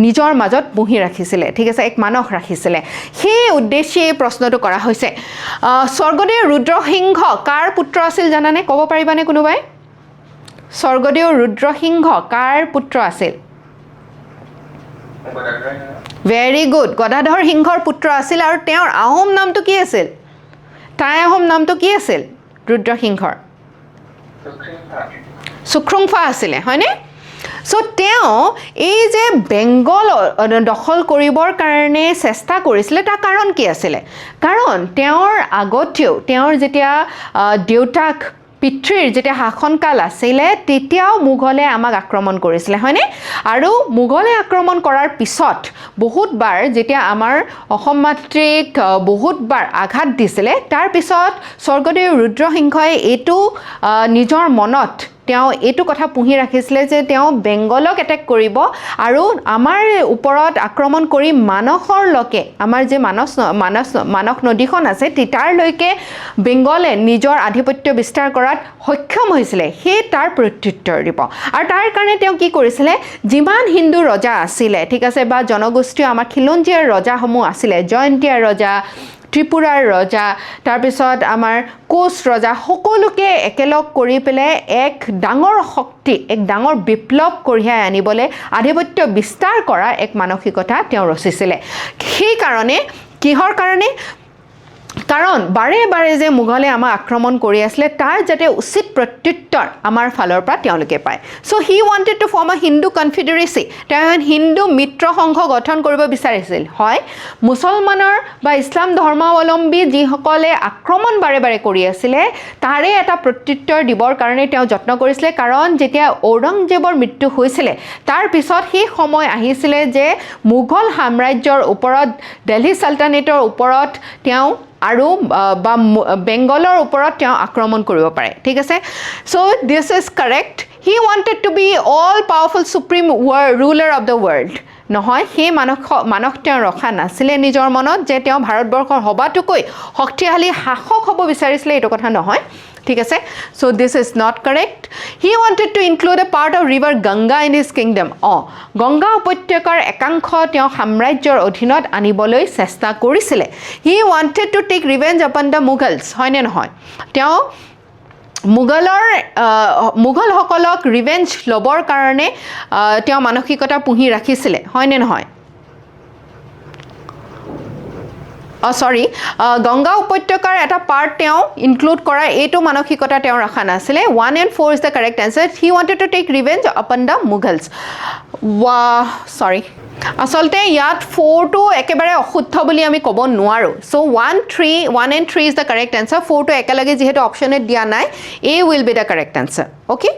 নিজৰ মাজত পুহি ৰাখিছিলে ঠিক আছে এক মানস ৰাখিছিলে সেই উদ্দেশ্যে প্ৰশ্নটো কৰা হৈছে স্বৰ্গদেউ ৰুদ্ৰসিংহ কাৰ পুত্ৰ আছিল জানানে ক'ব পাৰিবানে কোনোবাই স্বৰ্গদেউ ৰুদ্ৰসিংহ কাৰ পুত্ৰ আছিল ভেৰি গুড গদাধৰ সিংহৰ পুত্ৰ আছিল আৰু তেওঁৰ আহোম নামটো কি আছিল তাই আহোম নামটো কি আছিল ৰুদ্ৰসিংহৰ সুখ্ৰুংফা আছিলে হয়নে সো তেওঁ এই যে বেংগল দখল কৰিবৰ কাৰণে চেষ্টা কৰিছিলে তাৰ কাৰণ কি আছিলে কাৰণ তেওঁৰ আগতেও তেওঁৰ যেতিয়া দেউতাক পিতৃৰ যেতিয়া শাসনকাল আছিলে তেতিয়াও মুঘলে আমাক আক্ৰমণ কৰিছিলে হয়নে আৰু মুঘলে আক্ৰমণ কৰাৰ পিছত বহুতবাৰ যেতিয়া আমাৰ অসম মাতৃক বহুতবাৰ আঘাত দিছিলে তাৰ পিছত স্বৰ্গদেউ ৰুদ্ৰসিংহই এইটো নিজৰ মনত তেওঁ এইটো কথা পুহি ৰাখিছিলে যে তেওঁ বেংগলক এটেক কৰিব আৰু আমাৰ ওপৰত আক্ৰমণ কৰি মানসৰ লকে আমাৰ যে মানস নদীখন আছে তিতাৰলৈকে বেংগলে নিজৰ আধিপত্য বিস্তাৰ কৰাত সক্ষম হৈছিলে হে তাৰ প্ৰত্যুত্তৰ দিব আৰু তাৰ কাৰণে তেওঁ কি কৰিছিলে যিমান হিন্দু ৰজা আছিলে ঠিক আছে বা জনগোষ্ঠীয় আমাৰ খিলঞ্জীয়াৰ ৰজাসমূহ আছিলে জয়ন্তীয়া ৰজা ত্ৰিপুৰাৰ ৰজা তাৰ পিছত আমাৰ কোচ ৰজা সকলোকে একেলগ কৰি পেলাই এক ডাঙৰ শক্তি এক ডাঙৰ বিপ্লৱ কঢ়িয়াই আনিবলৈ আধিপত্য বিস্তাৰ কৰা এক মানসিকতা তেওঁ ৰচিছিলে সেই কাৰণে কিহৰ কাৰণে কাৰণ বাৰে বাৰে যে মুঘলে আমাক আক্ৰমণ কৰি আছিল তাৰ যাতে উচিত প্ৰত্যুত্তৰ আমাৰ ফালৰ পৰা তেওঁলোকে পায় so he wanted two form আ হিন্দু কনফেডাৰেচি তেওঁ হিন্দু মিত্ৰ সংঘ গঠন কৰিব বিচাৰিছিল হয় মুছলমানৰ বা ইছলাম ধৰ্মাৱলম্বী যিসকলে আক্ৰমণ বাৰে বাৰে কৰি আছিল তাৰে এটা প্ৰত্যুত্তৰ দিবৰ কাৰণে তেওঁ যত্ন কৰিছিল কাৰণ যেতিয়া ঔৰংজেবৰ মৃত্যু হৈছিল তাৰ পিছত সেই সময় আহিছিল যে মুঘল সাম্ৰাজ্যৰ ওপৰত দিল্লী সালতানেটৰ ওপৰত তেওঁ আৰু বা বেংগলৰ ওপৰত তেওঁ আক্ৰমণ কৰিব পাৰে ঠিক আছে so this is correct he wanted to be all powerful supreme ruler of the world নহয় সেই মানস তেওঁ ৰখা নাছিলে নিজৰ মনত যে তেওঁ ভাৰতবৰ্ষৰ সবাতোকৈ শক্তিশালী শাসক হ'ব বিচাৰিছিলে এইটো কথা নহয় ঠিক আছে so this is not correct he wanted to include a part of river Ganga in his kingdom Ganga উপত্যকাৰ একাংশ তেওঁ সাম্ৰাজ্যৰ অধীনত আনিবলৈ চেষ্টা কৰিছিলে he wanted to take revenge upon the Mughals হয়নে নহয় তেওঁ মুঘলসকলক ৰিভেঞ্জ ল'বৰ কাৰণে তেওঁ মানসিকতা পুহি ৰাখিছিলে হয়নে নহয় সৰি গংগা উপত্যকাৰ এটা পাৰ্ট তেওঁ ইনক্লুড কৰা এইটো মানসিকতা তেওঁ ৰাখা নাছিলে 1 and 4 is the correct answer he wanted to take revenge upon the Mughals sorry আসলতে ইয়াত 4 টো একেবাৰে অশুদ্ধ বুলি আমি ক'ব নোৱাৰো so 1 and 3 is the correct answer 4 টো একেলগে যেহেতু অপচনে দিয়া নাই A will be the correct answer okay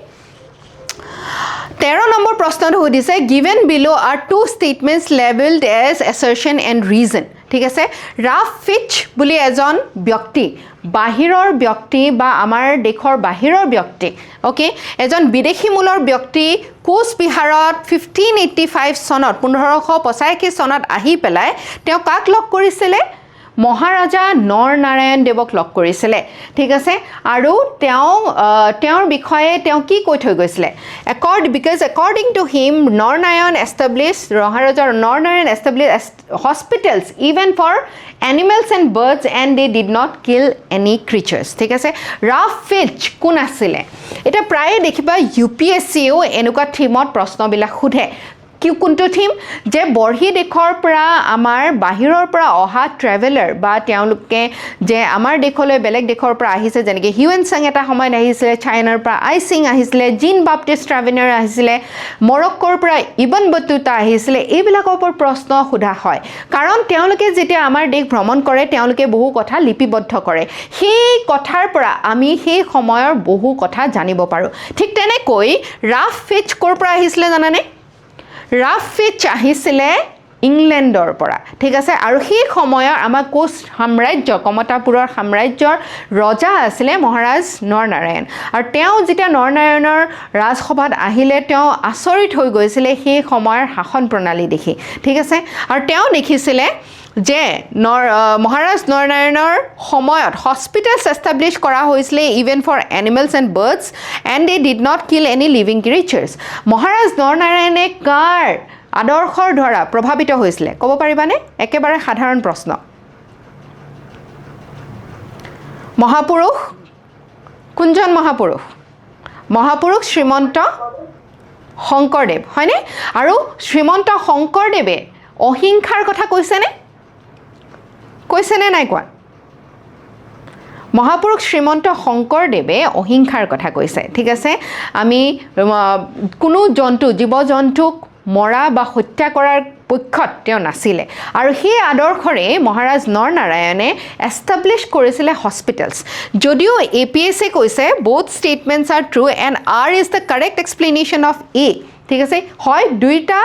13 number প্ৰশ্নটো সুধিছে given below are two statements labeled as assertion and reason ঠিক আছে ৰাফ ফিচ বুলি এজন ব্যক্তি বাহিৰৰ ব্যক্তি বা আমাৰ দেশৰ বাহিৰৰ ব্যক্তি ওকে এজন বিদেশী মূলৰ ব্যক্তি কোচবিহাৰত 1585 চনত 1585 চনত আহি পেলাই তেওঁ কাক লগ কৰিছিলে মহাৰাজা নৰনাৰায়ণ দেৱক লগ কৰিছিলে ঠিক আছে আৰু তেওঁৰ বিষয়ে তেওঁ কি কৈ থৈ গৈছিলে according to him Naranarayan established hospitals even for animals and birds and they did not kill any creatures ঠিক আছে ৰাফ ফিচ কোন আছিলে এটা প্ৰায় দেখিবা UPSCও এনেকুৱা থিমত প্ৰশ্নবিলাক সোধে কোনটো থিম যে বৰ্হি দেশৰ পৰা আমাৰ বাহিৰৰ পৰা অহা ট্ৰেভেলাৰ বা তেওঁলোকে যে আমাৰ দেশলৈ বেলেগ দেশৰ পৰা আহিছে যেনেকৈ হিউৱেন চাং এটা সময়ত আহিছিলে চাইনাৰ পৰা আইচিং আহিছিলে জিন বাপ্টিষ্ট ট্ৰেভেলাৰ আহিছিলে মৰক্কোৰ পৰা ইবন বতুতা আহিছিলে এইবিলাকৰ ওপৰত প্ৰশ্ন সোধা হয় কাৰণ তেওঁলোকে যেতিয়া আমাৰ দেশ ভ্ৰমণ কৰে তেওঁলোকে বহু কথা লিপিবদ্ধ কৰে সেই কথাৰ পৰা আমি সেই সময়ৰ বহু কথা জানিব পাৰোঁ ঠিক তেনেকৈ ৰাফ ফিচ ক'ৰ পৰা আহিছিলে জানানে ৰাফ ফিচ আহিছিলে ইংলেণ্ডৰ পৰা ঠিক আছে আৰু সেই সময়ৰ আমাৰ কোচ সাম্ৰাজ্য কমতাপুৰৰ সাম্ৰাজ্যৰ ৰজা আছিলে মহাৰাজ নৰনাৰায়ণ আৰু তেওঁ যেতিয়া নৰনাৰায়ণৰ ৰাজসভাত আহিলে তেওঁ আচৰিত হৈ গৈছিলে সেই সময়ৰ শাসন প্ৰণালী দেখি ঠিক আছে আৰু তেওঁ দেখিছিলে যে মহাৰাজ নৰনাৰায়ণৰ সময়ত হস্পিটেলছ এষ্টাব্লিছ কৰা হৈছিলে even for animals and birds and they did not kill any living creatures Maharaj নৰনাৰায়ণে কাৰ আদৰ্শৰ দ্বাৰা প্ৰভাৱিত হৈছিলে ক'ব পাৰিবানে একেবাৰে সাধাৰণ প্ৰশ্ন মহাপুৰুষ কোনজন মহাপুৰুষ শ্ৰীমন্ত শংকৰদেৱ হয়নে আৰু শ্ৰীমন্ত শংকৰদেৱে অহিংসাৰ কথা কৈছেনে নাই কোৱা মহাপুৰুষ শ্ৰীমন্ত শংকৰদেৱে অহিংসাৰ কথা কৈছে ঠিক আছে আমি কোনো জীৱ জন্তুক মৰা বা হত্যা কৰাৰ পক্ষত তেওঁ নাছিলে আৰু সেই আদৰ্শৰে মহাৰাজ নৰনাৰায়ণে এষ্টাব্লিছ কৰিছিলে হস্পিটেলছ যদিও APSC কৈছে both statements are true and R is the correct explanation of A ঠিক আছে হয় দুইটা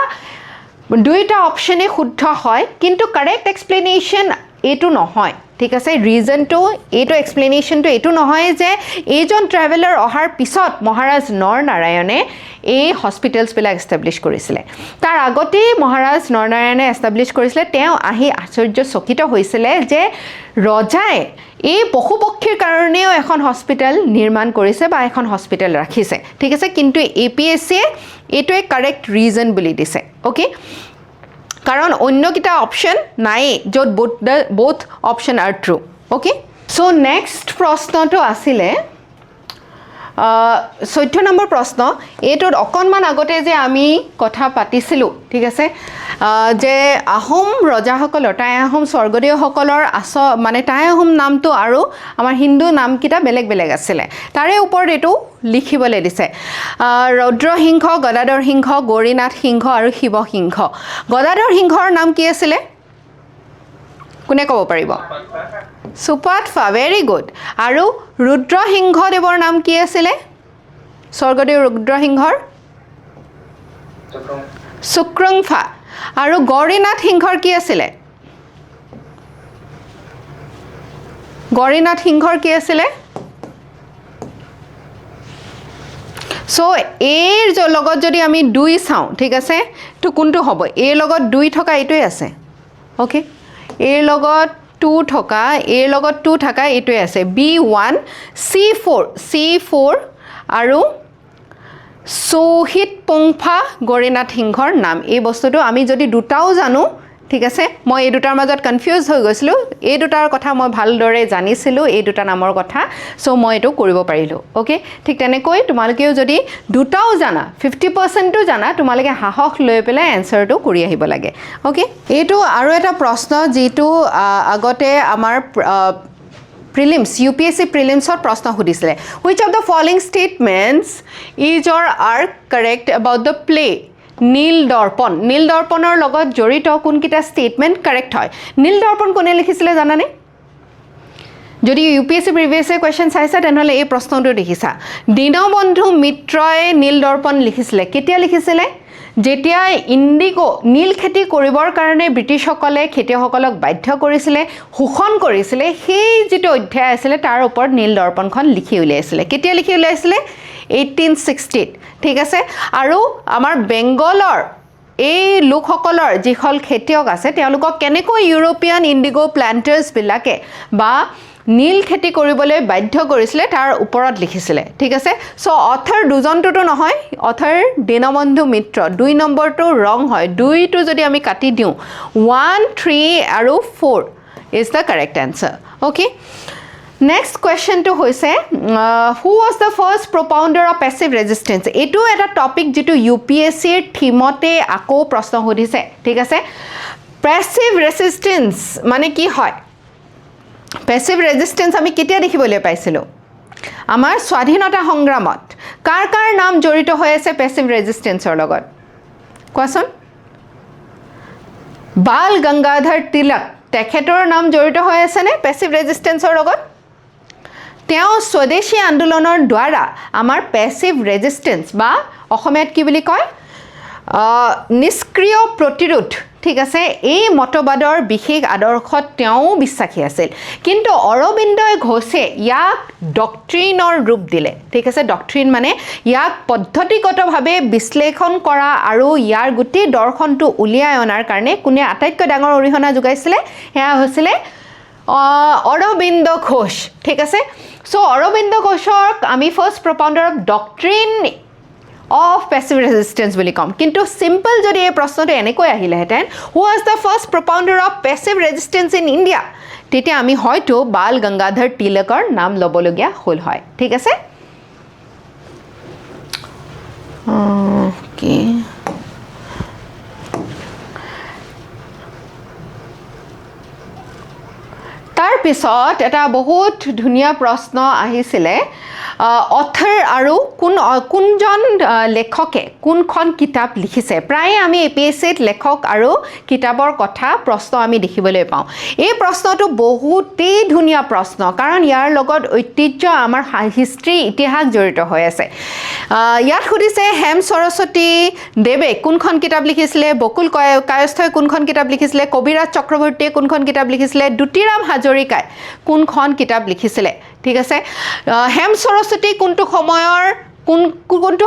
অপচনে শুদ্ধ হয় কিন্তু কাৰেক্ট এক্সপ্লেনেশ্যন এইটো নহয় ঠিক আছে ৰিজনটো এইটো এক্সপ্লেনেশ্যনটো এইটো নহয় যে এইজন ট্ৰেভেলাৰ অহাৰ পিছত মহাৰাজ নৰনাৰায়ণে এই হস্পিটেলছবিলাক এষ্টাব্লিছ কৰিছিলে তাৰ আগতেই মহাৰাজ নৰনাৰায়ণে এষ্টাব্লিছ কৰিছিলে তেওঁ আহি আশ্চৰ্যচকিত হৈছিলে যে ৰজাই এই পশুপক্ষীৰ কাৰণেও এখন হস্পিটেল নিৰ্মাণ কৰিছে বা এখন হস্পিটেল ৰাখিছে ঠিক আছে কিন্তু APSCয়ে এইটোৱে কাৰেক্ট ৰিজন বুলি দিছে ওকে কাৰণ অন্যকিটা অপশ্যন নাই য'ত both option are true okay so next প্ৰশ্নটো আছিলে 14 নম্বৰ প্ৰশ্ন এইটোত অকণমান আগতে যে আমি কথা পাতিছিলোঁ ঠিক আছে যে আহোম ৰজাসকলৰ টাই আহোম স্বৰ্গদেউসকলৰ মানে টাই আহোম নামটো আৰু আমাৰ হিন্দু নামকেইটা বেলেগ আছিলে তাৰে ওপৰত এইটো লিখিবলৈ দিছে ৰুদ্ৰসিংহ গদাধৰ সিংহ গৌৰীনাথ সিংহ আৰু শিৱসিংহ গদাধৰ সিংহৰ নাম কি আছিলে কোনে ক'ব পাৰিব সুপাতফা ভেৰি গুড আৰু ৰুদ্ৰসিংহদেৱৰ নাম কি আছিলে স্বৰ্গদেউ ৰুদ্ৰসিংহৰ শুক্ৰংফা আৰু গৌৰীনাথ সিংহৰ কি আছিলে সো এৰ লগত যদি আমি 2 চাওঁ ঠিক আছে তো কোনটো হ'ব এৰ লগত 2 থকা এইটোৱে আছে ওকে এৰ লগত 2 থকা এৰ লগত 2 থকা এইটোৱে আছে B1 C4 আৰু সোহিত পুংফা গৌৰীনাথ সিংহৰ নাম এই বস্তুটো আমি যদি দুটাও জানো ঠিক আছে মই এই দুটাৰ মাজত কনফিউজ হৈ গৈছিলোঁ এই দুটাৰ কথা মই ভালদৰে জানিছিলোঁ এই দুটা নামৰ কথা সো মই এইটো কৰিব পাৰিলোঁ ওকে ঠিক তেনেকৈ তোমালোকেও যদি দুটাও জানা 50%টো জানা তোমালোকে সাহস লৈ পেলাই এনসাৰটো কৰি আহিব লাগে ওকে এইটো আৰু এটা প্ৰশ্ন যেটো আগতে আমাৰ prelims UPSC prelimsৰ প্ৰশ্ন সুধিছিলে which of the following statements is or are correct about the play নীল দৰ্পণৰ লগত জড়িত কোনকিটা ষ্টেটমেন্ট কাৰেক্ট হয় নীল দৰ্পণ কোনে লিখিছিলে জানানে যদি UPSC previous question চাইছা তেনেহলে এই প্ৰশ্নটো দেখিছা দীনবন্ধু মিত্ৰয়ে নীল দৰ্পণ লিখিছিলে কেতিয়া লিখিছিলে যেতিয়া ইণ্ডিগো নীল খেতি কৰিবৰ কাৰণে ব্ৰিটিছসকলে খেতিয়কসকলক বাধ্য কৰিছিলে শোষণ কৰিছিলে সেই যিটো অধ্যায় আছিলে তাৰ ওপৰত নীল দৰ্পণখন লিখি উলিয়াইছিলে কেতিয়া লিখি উলিয়াইছিলে 1860 ঠিক আছে আৰু আমাৰ বেংগলৰ এই লোকসকলৰ যিসকল খেতিয়ক আছে তেওঁলোকক কেনেকৈ ইউৰোপিয়ান ইণ্ডিগো প্লান্টাৰ্ছবিলাকে বা নীল খেতি কৰিবলৈ বাধ্য কৰিছিলে তাৰ ওপৰত লিখিছিলে ঠিক আছে সো অথৰ দুজনটোতো নহয় অথৰ দীনবন্ধু মিত্ৰ 2 নম্বৰটো ৰং হয় 2টো যদি আমি কাটি দিওঁ 1 3 আৰু 4 is the correct answer okay next কোৱেশ্চনটো হৈছে who was the first propounder of passive resistance এইটো এটা টপিক যেটো ইউপিএসসিৰ থিমতে আকৌ প্ৰশ্ন সুধিছে ঠিক আছে পেছিভ ৰেজিষ্টেন্স মানে কি হয় পেছিভ ৰেজিষ্টেন্স আমি কেতিয়া দেখিবলৈ পাইছিলো আমাৰ স্বাধীনতা সংগ্ৰামত কাৰ কাৰ নাম জড়িত হৈ আছে পেছিভ ৰেজিষ্টেন্সৰ লগত কোৱাচোন বাল গংগাধৰ তিলক তেখেতৰ নাম জড়িত হৈ আছে নে পেছিভ ৰেজিষ্টেন্সৰ লগত তেওঁ স্বদেশী আন্দোলনৰ দ্বাৰা আমাৰ পেছিভ ৰেজিষ্টেন্স বা অসমীয়াত কি বুলি কয় নিষ্ক্ৰিয় প্ৰতিৰোধ ঠিক আছে এই মতবাদৰ বিশেষ আদৰ্শত তেওঁ বিশ্বাসী আছিল কিন্তু অৰবিন্দই ঘোষে ইয়াক ডক্ট্ৰিনৰ ৰূপ দিলে ঠিক আছে ডক্ট্ৰিন মানে ইয়াক পদ্ধতিগতভাৱে বিশ্লেষণ কৰা আৰু ইয়াৰ গোটেই দৰ্শনটো উলিয়াই অনাৰ কাৰণে কোনে আটাইতকৈ ডাঙৰ অৰিহণা যোগাইছিলে হেয়া হৈছিলে অৰবিন্দ ঘোষ ঠিক আছে সো অৰবিন্দ ঘোষক আমি first propounder of doctrine of passive resistance বুলি কম কিন্তু সিম্পল যদি এই প্ৰশ্নটো এনেকৈ আহিলেহেঁতেন who was the first propounder of passive resistance in India তেতিয়া আমি হয়তো বাল গংগাধৰ তিলকৰ নাম ল'বলগীয়া হ'ল হয় ঠিক আছে ওকে তাৰ পিছত এটা বহুত ধুনীয়া প্ৰশ্ন আহিছিলে অথৰ আৰু কোনজন লেখকে কোনখন কিতাপ লিখিছে প্ৰায় আমি এপিএসসিত লেখক আৰু কিতাপৰ কথা প্ৰশ্ন আমি দেখিবলৈ পাওঁ এই প্ৰশ্নটো বহুতেই ধুনীয়া প্ৰশ্ন কাৰণ ইয়াৰ লগত ঐতিহ্য আমাৰ হিষ্ট্ৰী ইতিহাস জড়িত হৈ আছে ইয়াত সুধিছে হেম সৰস্বতী দেৱে কোনখন কিতাপ লিখিছিলে বকুল কায়স্থই কোনখন কিতাপ লিখিছিলে কবিৰাজ চক্ৰৱৰ্তীয়ে কোনখন কিতাপ লিখিছিলে দুতিৰাম হাজৰিকাই কোনখন কিতাপ লিখিছিলে ঠিক আছে হেম সৰস্বতী কোনটো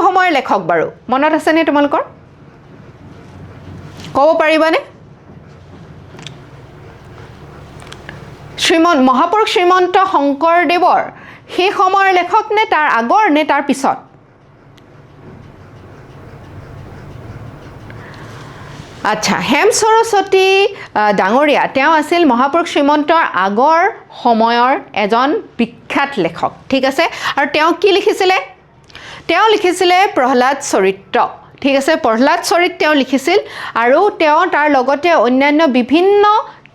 সময়ৰ লেখক বাৰু মনত আছে নে তোমালোকৰ ক'ব পাৰিবানে মহাপুৰুষ শ্ৰীমন্ত শংকৰদেৱৰ সেই সময়ৰ লেখক নে তাৰ আগৰ নে তাৰ পিছত আচ্ছা হেম সৰস্বতী ডাঙৰীয়া তেওঁ আছিল মহাপুৰুষ শ্ৰীমন্তৰ আগৰ সময়ৰ এজন বিখ্যাত লেখক ঠিক আছে আৰু তেওঁ কি লিখিছিলে তেওঁ লিখিছিলে প্ৰহ্লাদ চৰিত্ৰ ঠিক আছে প্ৰহ্লাদ চৰিত্ৰ তেওঁ লিখিছিল আৰু তেওঁ তাৰ লগতে অন্যান্য বিভিন্ন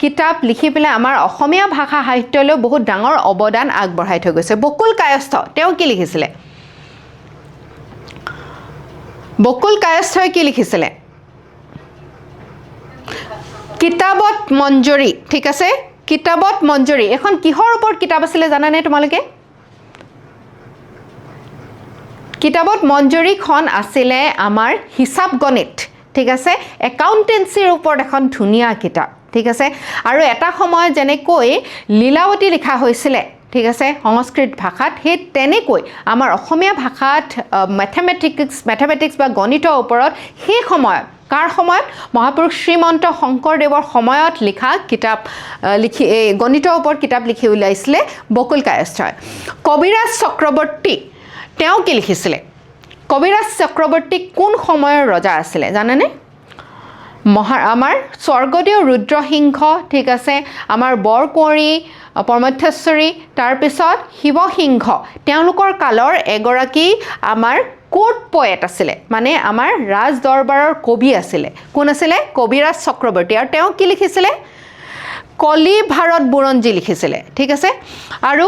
কিতাপ লিখি পেলাই আমাৰ অসমীয়া ভাষা সাহিত্যলৈ বহুত ডাঙৰ অৱদান আগবঢ়াই থৈ গৈছে বকুল কায়স্থ তেওঁ কি লিখিছিলে বকুল কায়স্থই কি লিখিছিলে কিতাবত মঞ্জৰী ঠিক আছে কিতাবত মঞ্জৰী এখন কিহৰ ওপৰত কিতাপ আছিলে জানানে তোমালোকে কিতাবত মঞ্জৰীখন আছিলে আমাৰ হিসাব গণিত ঠিক আছে একাউন্টেন্সিৰ ওপৰত এখন ধুনীয়া কিতাপ ঠিক আছে আৰু এটা সময় যেনেকৈ লীলাৱতী লিখা হৈছিলে ঠিক আছে সংস্কৃত ভাষাত হে তেনেকৈ আমাৰ অসমীয়া ভাষাত ম্যাথমেটিক্স বা গণিতৰ ওপৰত সেই সময়ত কাৰ সময়ত মহাপুৰুষ শ্ৰীমন্ত শংকৰদেৱৰ সময়ত লিখা কিতাপ গণিতৰ ওপৰত কিতাপ লিখি উলাইছিলে বকুল কায়স্থই কবিৰাজ চক্ৰৱৰ্তী তেওঁ কি লিখিছিলে কবিৰাজ চক্ৰৱৰ্তী কোন সময়ৰ ৰজা আছিলে জানেনে আমাৰ স্বৰ্গদেউ ৰুদ্ৰসিংহ ঠিক আছে আমাৰ বৰকুঁৱৰী পৰমথেশ্বৰী তাৰ পিছত শিৱসিংহ তেওঁলোকৰ কালৰ এগৰাকী আমাৰ কোৰ্ট পোয়েট আছিলে মানে আমাৰ ৰাজ দৰবাৰৰ কবি আছিলে কোন আছিলে কবিৰাজ চক্ৰৱৰ্তী আৰু তেওঁ কি লিখিছিলে কলি ভাৰত বুৰঞ্জী লিখিছিলে ঠিক আছে আৰু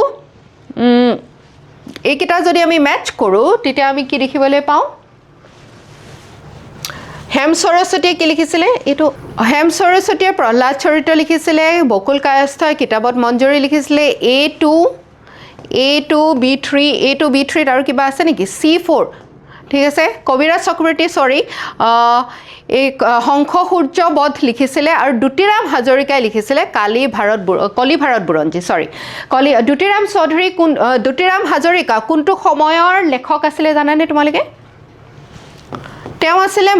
এইকেইটা যদি আমি মেচ কৰোঁ তেতিয়া আমি কি দেখিবলৈ পাওঁ হেম সৰস্বতীয়ে কি লিখিছিলে এইটো হেম সৰস্বতীয়ে প্ৰহ্লাদ চৰিত্ৰ লিখিছিলে বকুল কায়স্থই কিতাবত মঞ্জৰী লিখিছিলে A2 B3 আৰু কিবা আছে নেকি C4 ঠিক আছে কবিৰাজ চক্ৰৱৰ্তী সৰি এই হংস সূৰ্য বধ লিখিছিলে আৰু দুটিৰাম হাজৰিকাই লিখিছিলে কলি ভাৰত বুৰঞ্জী সৰি দুটিৰাম চৌধুৰী দুটিৰাম হাজৰিকা কোনটো সময়ৰ লেখক আছিলে জানানে তোমালোকে তেওঁ আছিলে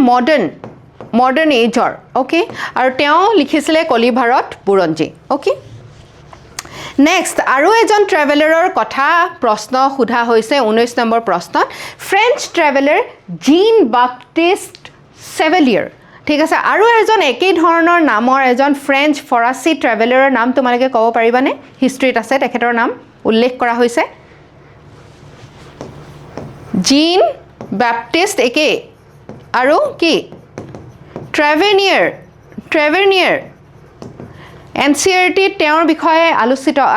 মডাৰ্ণ এজৰ ওকে আৰু তেওঁ লিখিছিলে কলি ভাৰত বুৰঞ্জী ওকে নেক্সট আৰু এজন ট্ৰেভেলাৰৰ কথা প্ৰশ্ন সোধা হৈছে 19 নম্বৰ প্ৰশ্নত ফ্ৰেঞ্চ ট্ৰেভেলাৰ জীন বাপ্টিষ্ট চেভেলিয়াৰ ঠিক আছে আৰু এজন একেই ধৰণৰ নামৰ এজন ফ্ৰেঞ্চ ফৰাচী ট্ৰেভেলাৰৰ নাম তোমালোকে ক'ব পাৰিবানে হিষ্ট্ৰীত আছে তেখেতৰ নাম উল্লেখ কৰা হৈছে জীন বাপ্টিষ্ট একে আৰু কি ট্ৰেভেনিয়াৰ এনচিআৰটি তেওঁৰ বিষয়ে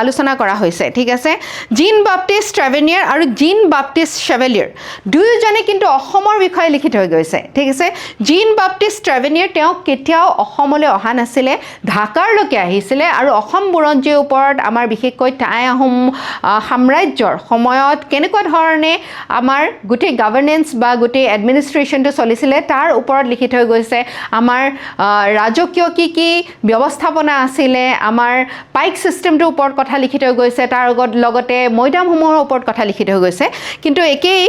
আলোচনা কৰা হৈছে ঠিক আছে জীন বাপ্টিষ্ট ট্ৰেভেনিয়াৰ আৰু জীন বাপ্টিষ্ট চেভেলিয়াৰ দুয়োজনে কিন্তু অসমৰ বিষয়ে লিখি থৈ গৈছে ঠিক আছে জীন বাপ্টিষ্ট ট্ৰেভেনিয়াৰ তেওঁ কেতিয়াও অসমলৈ অহা নাছিলে ঢাকাৰলৈকে আহিছিলে আৰু অসম বুৰঞ্জীৰ ওপৰত আমাৰ বিশেষকৈ টাই আহোম সাম্ৰাজ্যৰ সময়ত কেনেকুৱা ধৰণে আমাৰ গোটেই গভৰ্নেন্স বা গোটেই এডমিনিষ্ট্ৰেশ্যনটো চলিছিলে তাৰ ওপৰত লিখি থৈ গৈছে আমাৰ ৰাজকীয় কি ব্যৱস্থাপনা আছিল আমাৰ পাইক সিস্টেমটোৰ ওপৰত কথা লিখি থৈ গৈছে তাৰ লগতে মৈদামসমূহৰ ওপৰত কথা লিখি থৈ গৈছে কিন্তু একেই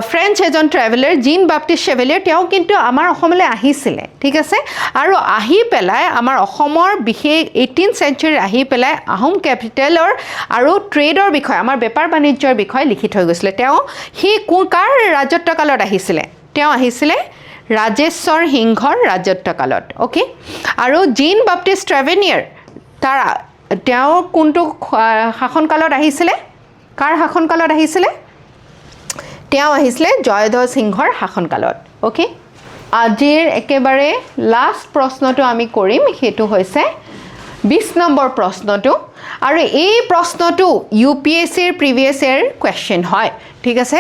ফ্ৰেঞ্চ এজন ট্ৰেভেলাৰ জীন বাপ্টিষ্ট চেভেলিয়াৰ তেওঁ কিন্তু আমাৰ অসমলৈ আহিছিলে ঠিক আছে আৰু আহি পেলাই আমাৰ অসমৰ বিশেষ 18th century আহি পেলাই আহোম কেপিটেলৰ আৰু ট্ৰেডৰ বিষয়ে আমাৰ বেপাৰ বাণিজ্যৰ বিষয়ে লিখি থৈ গৈছিলে তেওঁ কাৰ ৰাজত্বকালত আহিছিলে তেওঁ আহিছিলে ৰাজেশ্বৰ সিংহৰ ৰাজত্বকালত ওকে আৰু জীন বাপ্টিষ্ট ট্ৰেভেনিয়াৰ তেওঁ কোনটো শাসনকালত আহিছিলে কাৰ শাসনকালত আহিছিলে তেওঁ আহিছিলে জয়ধ্বজ সিংহৰ শাসনকালত ওকে আজিৰ একেবাৰে লাষ্ট প্ৰশ্নটো আমি কৰিম সেইটো হৈছে 20 নম্বৰ প্ৰশ্নটো আৰু এই প্ৰশ্নটো UPSCৰ প্ৰিভিয়াছ ইয়াৰ কোৱেশ্চন হয় ঠিক আছে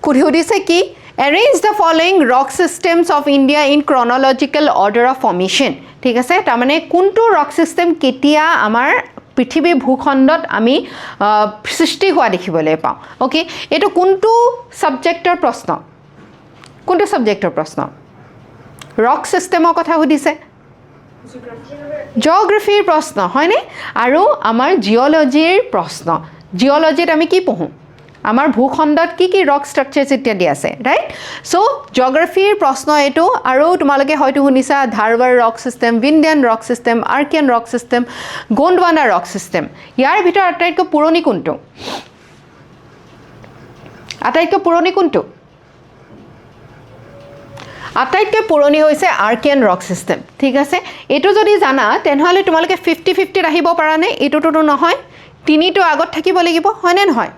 সুধিছে কি Arrange the following rock systems of India in chronological order of formation. ঠিক আছে তাৰমানে কোনটো rock system কেতিয়া আমাৰ পৃথিৱীৰ ভূখণ্ডত আমি সৃষ্টি হোৱা দেখিবলৈ পাওঁ ওকে এটো কোনটো সাবজেক্টৰ প্ৰশ্ন rock systemৰ কথা সুধিছে জিঅ'গ্ৰাফিৰ প্ৰশ্ন হয়নে আৰু আমাৰ জিঅ'লজিৰ প্ৰশ্ন জিঅ'লজিত আমি কি পঢ়ো আমাৰ ভূখণ্ডত কি ৰক ষ্ট্ৰাকচাৰছ ইত্যাদি আছে ৰাইট সো জিঅ'গ্ৰাফিৰ প্ৰশ্ন এটো আৰু তোমালোকে হয়তো শুনিছা Dharwar rock system Vindhyan rock system Archaean rock system Gondwana rock system ইয়াৰ ভিতৰত আটাইতকৈ পুৰণি কোনটো আটাইতকৈ পুৰণি হৈছে আৰ্কিয়ান ৰক সিস্টেম ঠিক আছে এটো যদি জানা তেনেহলে তোমালোকে 50-50 আহিব পাৰা নে এটোটো নহয় তিনিটো আগত থাকিব লাগিব হয়নে নহয়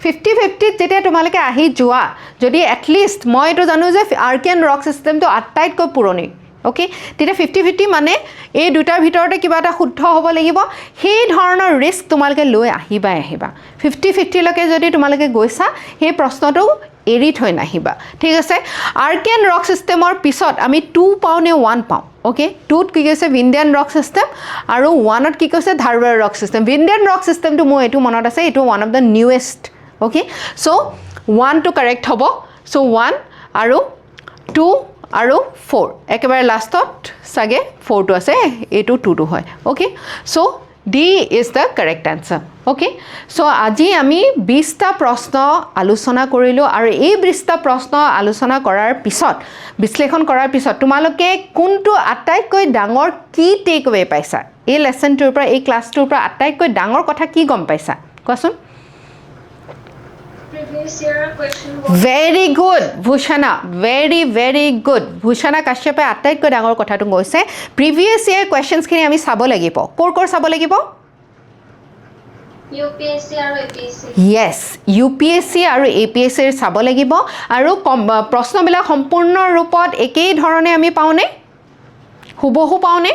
50-50 যেতিয়া তোমালোকে আহি যোৱা যদি এটলিষ্ট মই এটো জানো যে আৰ্কিয়ান ৰক সিস্টেমটো আটাইতকৈ পুৰণি ওকে তেতিয়া 50-50 মানে এই দুটাৰ ভিতৰতে কিবা এটা শুদ্ধ হ'ব লাগিব সেই ধৰণৰ ৰিস্ক তোমালোকে লৈ আহিবা 50-50 লকে যদি তোমালোকে গৈছা সেই প্ৰশ্নটো এৰি থৈ নাহিবা ঠিক আছে আৰ্কিয়ান ৰক সিস্টেমৰ পিছত আমি 2 পাও নে 1 পাও ওকে 2ত কি কৈছে ভিণ্ডিয়ান ৰক সিস্টেম আৰু 1ত কি কৈছে Dharwar rock system Vindhyan rock সিস্টেমটো মোৰ এটো মনত আছে এটো one of the newest okay so 1 টো কাৰেক্ট হ'ব সো 1 আৰু 2 আৰু 4 একেবাৰে লাষ্টত সাগে 4 টো আছে এটো 2 টো হয় okay so D is the correct answer okay so আজি আমি 20টা প্ৰশ্ন আলোচনা কৰিলো আৰু এই 20টা প্ৰশ্ন আলোচনা কৰাৰ পিছত বিশ্লেষণ কৰাৰ পিছত তোমালোকে কোনটো আটাইতকৈ ডাঙৰ কি টেক অৱে পাইছা এই লেসনটোৰ পৰা এই ক্লাছটোৰ পৰা আটাইতকৈ ডাঙৰ কথা কি গম পাইছা কোৱাচোন previous year question very good bhushana very good bhushana kashyap আটাইতকৈ ডাঙৰ কথাটো কৈছে previous year questions খিনি আমি চাব লাগিব কোৰ চাব লাগিব UPSC আৰু APSC yes UPSC আৰু APSC ৰ চাব লাগিব আৰু প্ৰশ্নবিলাক সম্পূৰ্ণ ৰূপত একেই ধৰণে আমি পাওনে হুবহু পাওনে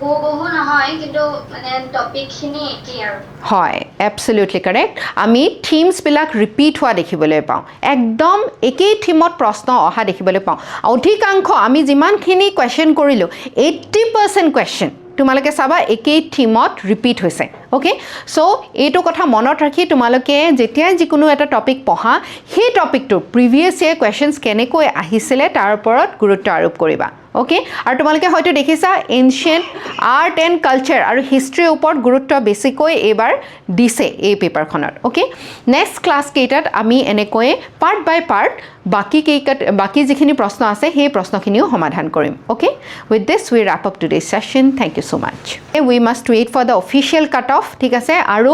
বহু নহয় কিন্তু মানে টপিক খিনি একেই আৰু হয় absolutely correct আমি থিমস বিলাক ৰিপিট হোৱা দেখিবলৈ পাওঁ একদম একেই থিমত প্ৰশ্ন অহা দেখিবলৈ পাওঁ অধিকাংশ আমি যিমানখিনি কোৱেশ্চন কৰিলো 80% কোৱেশ্চন তোমালোকে চাবা একেই থিমত ৰিপিট হৈছে ওকে সো এইটো কথা মনত ৰাখি তোমালোকে যেতিয়া যিকোনো এটা টপিক পঢ়া সেই টপিকটো প্ৰিভিয়াছ ইয়াৰ কোৱেশ্চনছ কেনেকৈ আহিছিলে তাৰ ওপৰত গুৰুত্ব আৰোপ কৰিবা ওকে আৰু তোমালোকে হয়তো দেখিছা এনশিয়েন্ট আৰ্ট এণ্ড কালচাৰ আৰু হিষ্ট্ৰীৰ ওপৰত গুৰুত্ব বেছিকৈ এইবাৰ দিছে এই পেপাৰখনত ওকে নেক্সট ক্লাছ কেইটাত আমি এনেকৈ পাৰ্ট বাই পাৰ্ট বাকি যিখিনি প্ৰশ্ন আছে সেই প্ৰশ্নখিনিও সমাধান কৰিম okay with this we wrap up today session thank you so much we must wait for the official cut off ঠিক আছে আৰু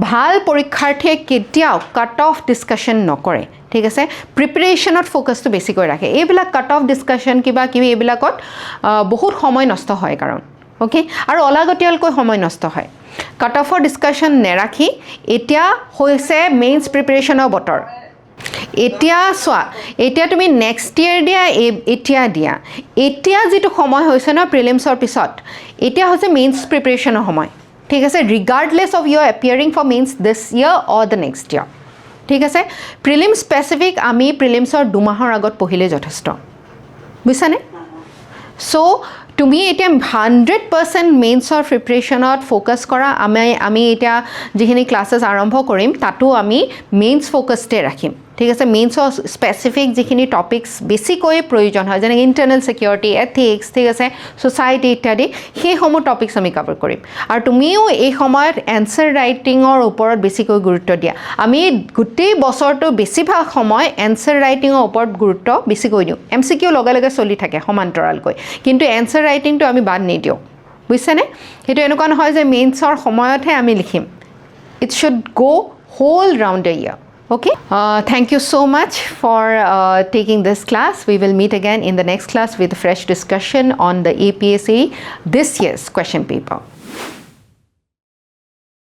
ভাল পৰীক্ষাৰ্থীয়ে কেতিয়াও কাট অফ ডিছকাশ্যন নকৰে ঠিক আছে প্ৰিপাৰেশ্যনত ফ'কাছটো বেছিকৈ ৰাখে এইবিলাক কাট অফ ডিছকাশ্যন কিবা কিবি এইবিলাকত বহুত সময় নষ্ট হয় কাৰণ ওকে আৰু অলাগতিয়ালকৈ সময় নষ্ট হয় কাট অফৰ ডিছকাশ্যন নেৰাখি এতিয়া হৈছে মেইনছ প্ৰিপাৰেশ্যনৰ বতৰ এতিয়া চোৱা এতিয়া তুমি নেক্সট ইয়েৰ দিয়া এতিয়া যিটো সময় হৈছে ন প্ৰিলিমছৰ পিছত এতিয়া হৈছে মেইনছ প্ৰিপাৰেশ্যনৰ সময় ঠিক আছে regardless of your appearing for mains this year or the next year ঠিক আছে প্ৰিলিম স্পেচিফিক আমি প্ৰিলিমছৰ 2 মাহৰ আগত পঢ়িলে যথেষ্ট বুজিছানে সো তুমি এতিয়া 100% মেইনছৰ প্ৰিপাৰেশ্যনত ফ'কাছ কৰা আমি এতিয়া যিখিনি ক্লাছেছ আৰম্ভ কৰিম তাতো আমি মেইনছ ফ'কাছতে ৰাখিম ঠিক আছে মেইনছৰ স্পেচিফিক যিখিনি টপিকছ বেছিকৈ প্ৰয়োজন হয় যেনে ইণ্টাৰনেল ছিকিউৰিটি এথিক্স ঠিক আছে ছ'চাইটি ইত্যাদি সেইসমূহ টপিকছ আমি কভাৰ কৰিম আৰু তুমিও এই সময়ত এনচাৰ ৰাইটিঙৰ ওপৰত বেছিকৈ গুৰুত্ব দিয়া আমি গোটেই বছৰটো বেছিভাগ সময় এনচাৰ ৰাইটিঙৰ ওপৰত গুৰুত্ব বেছিকৈ দিওঁ MCQ লগে লগে চলি থাকে সমান্তৰালকৈ কিন্তু এনচাৰ ৰাইটিংটো আমি বাদ নিদিওঁ বুজিছেনে সেইটো এনেকুৱা নহয় যে মেইনছৰ সময়তহে আমি লিখিম it should go' whole round the year Okay, thank you so much for taking this class. We will meet again in the next class with a fresh discussion on the APSA this year's question paper.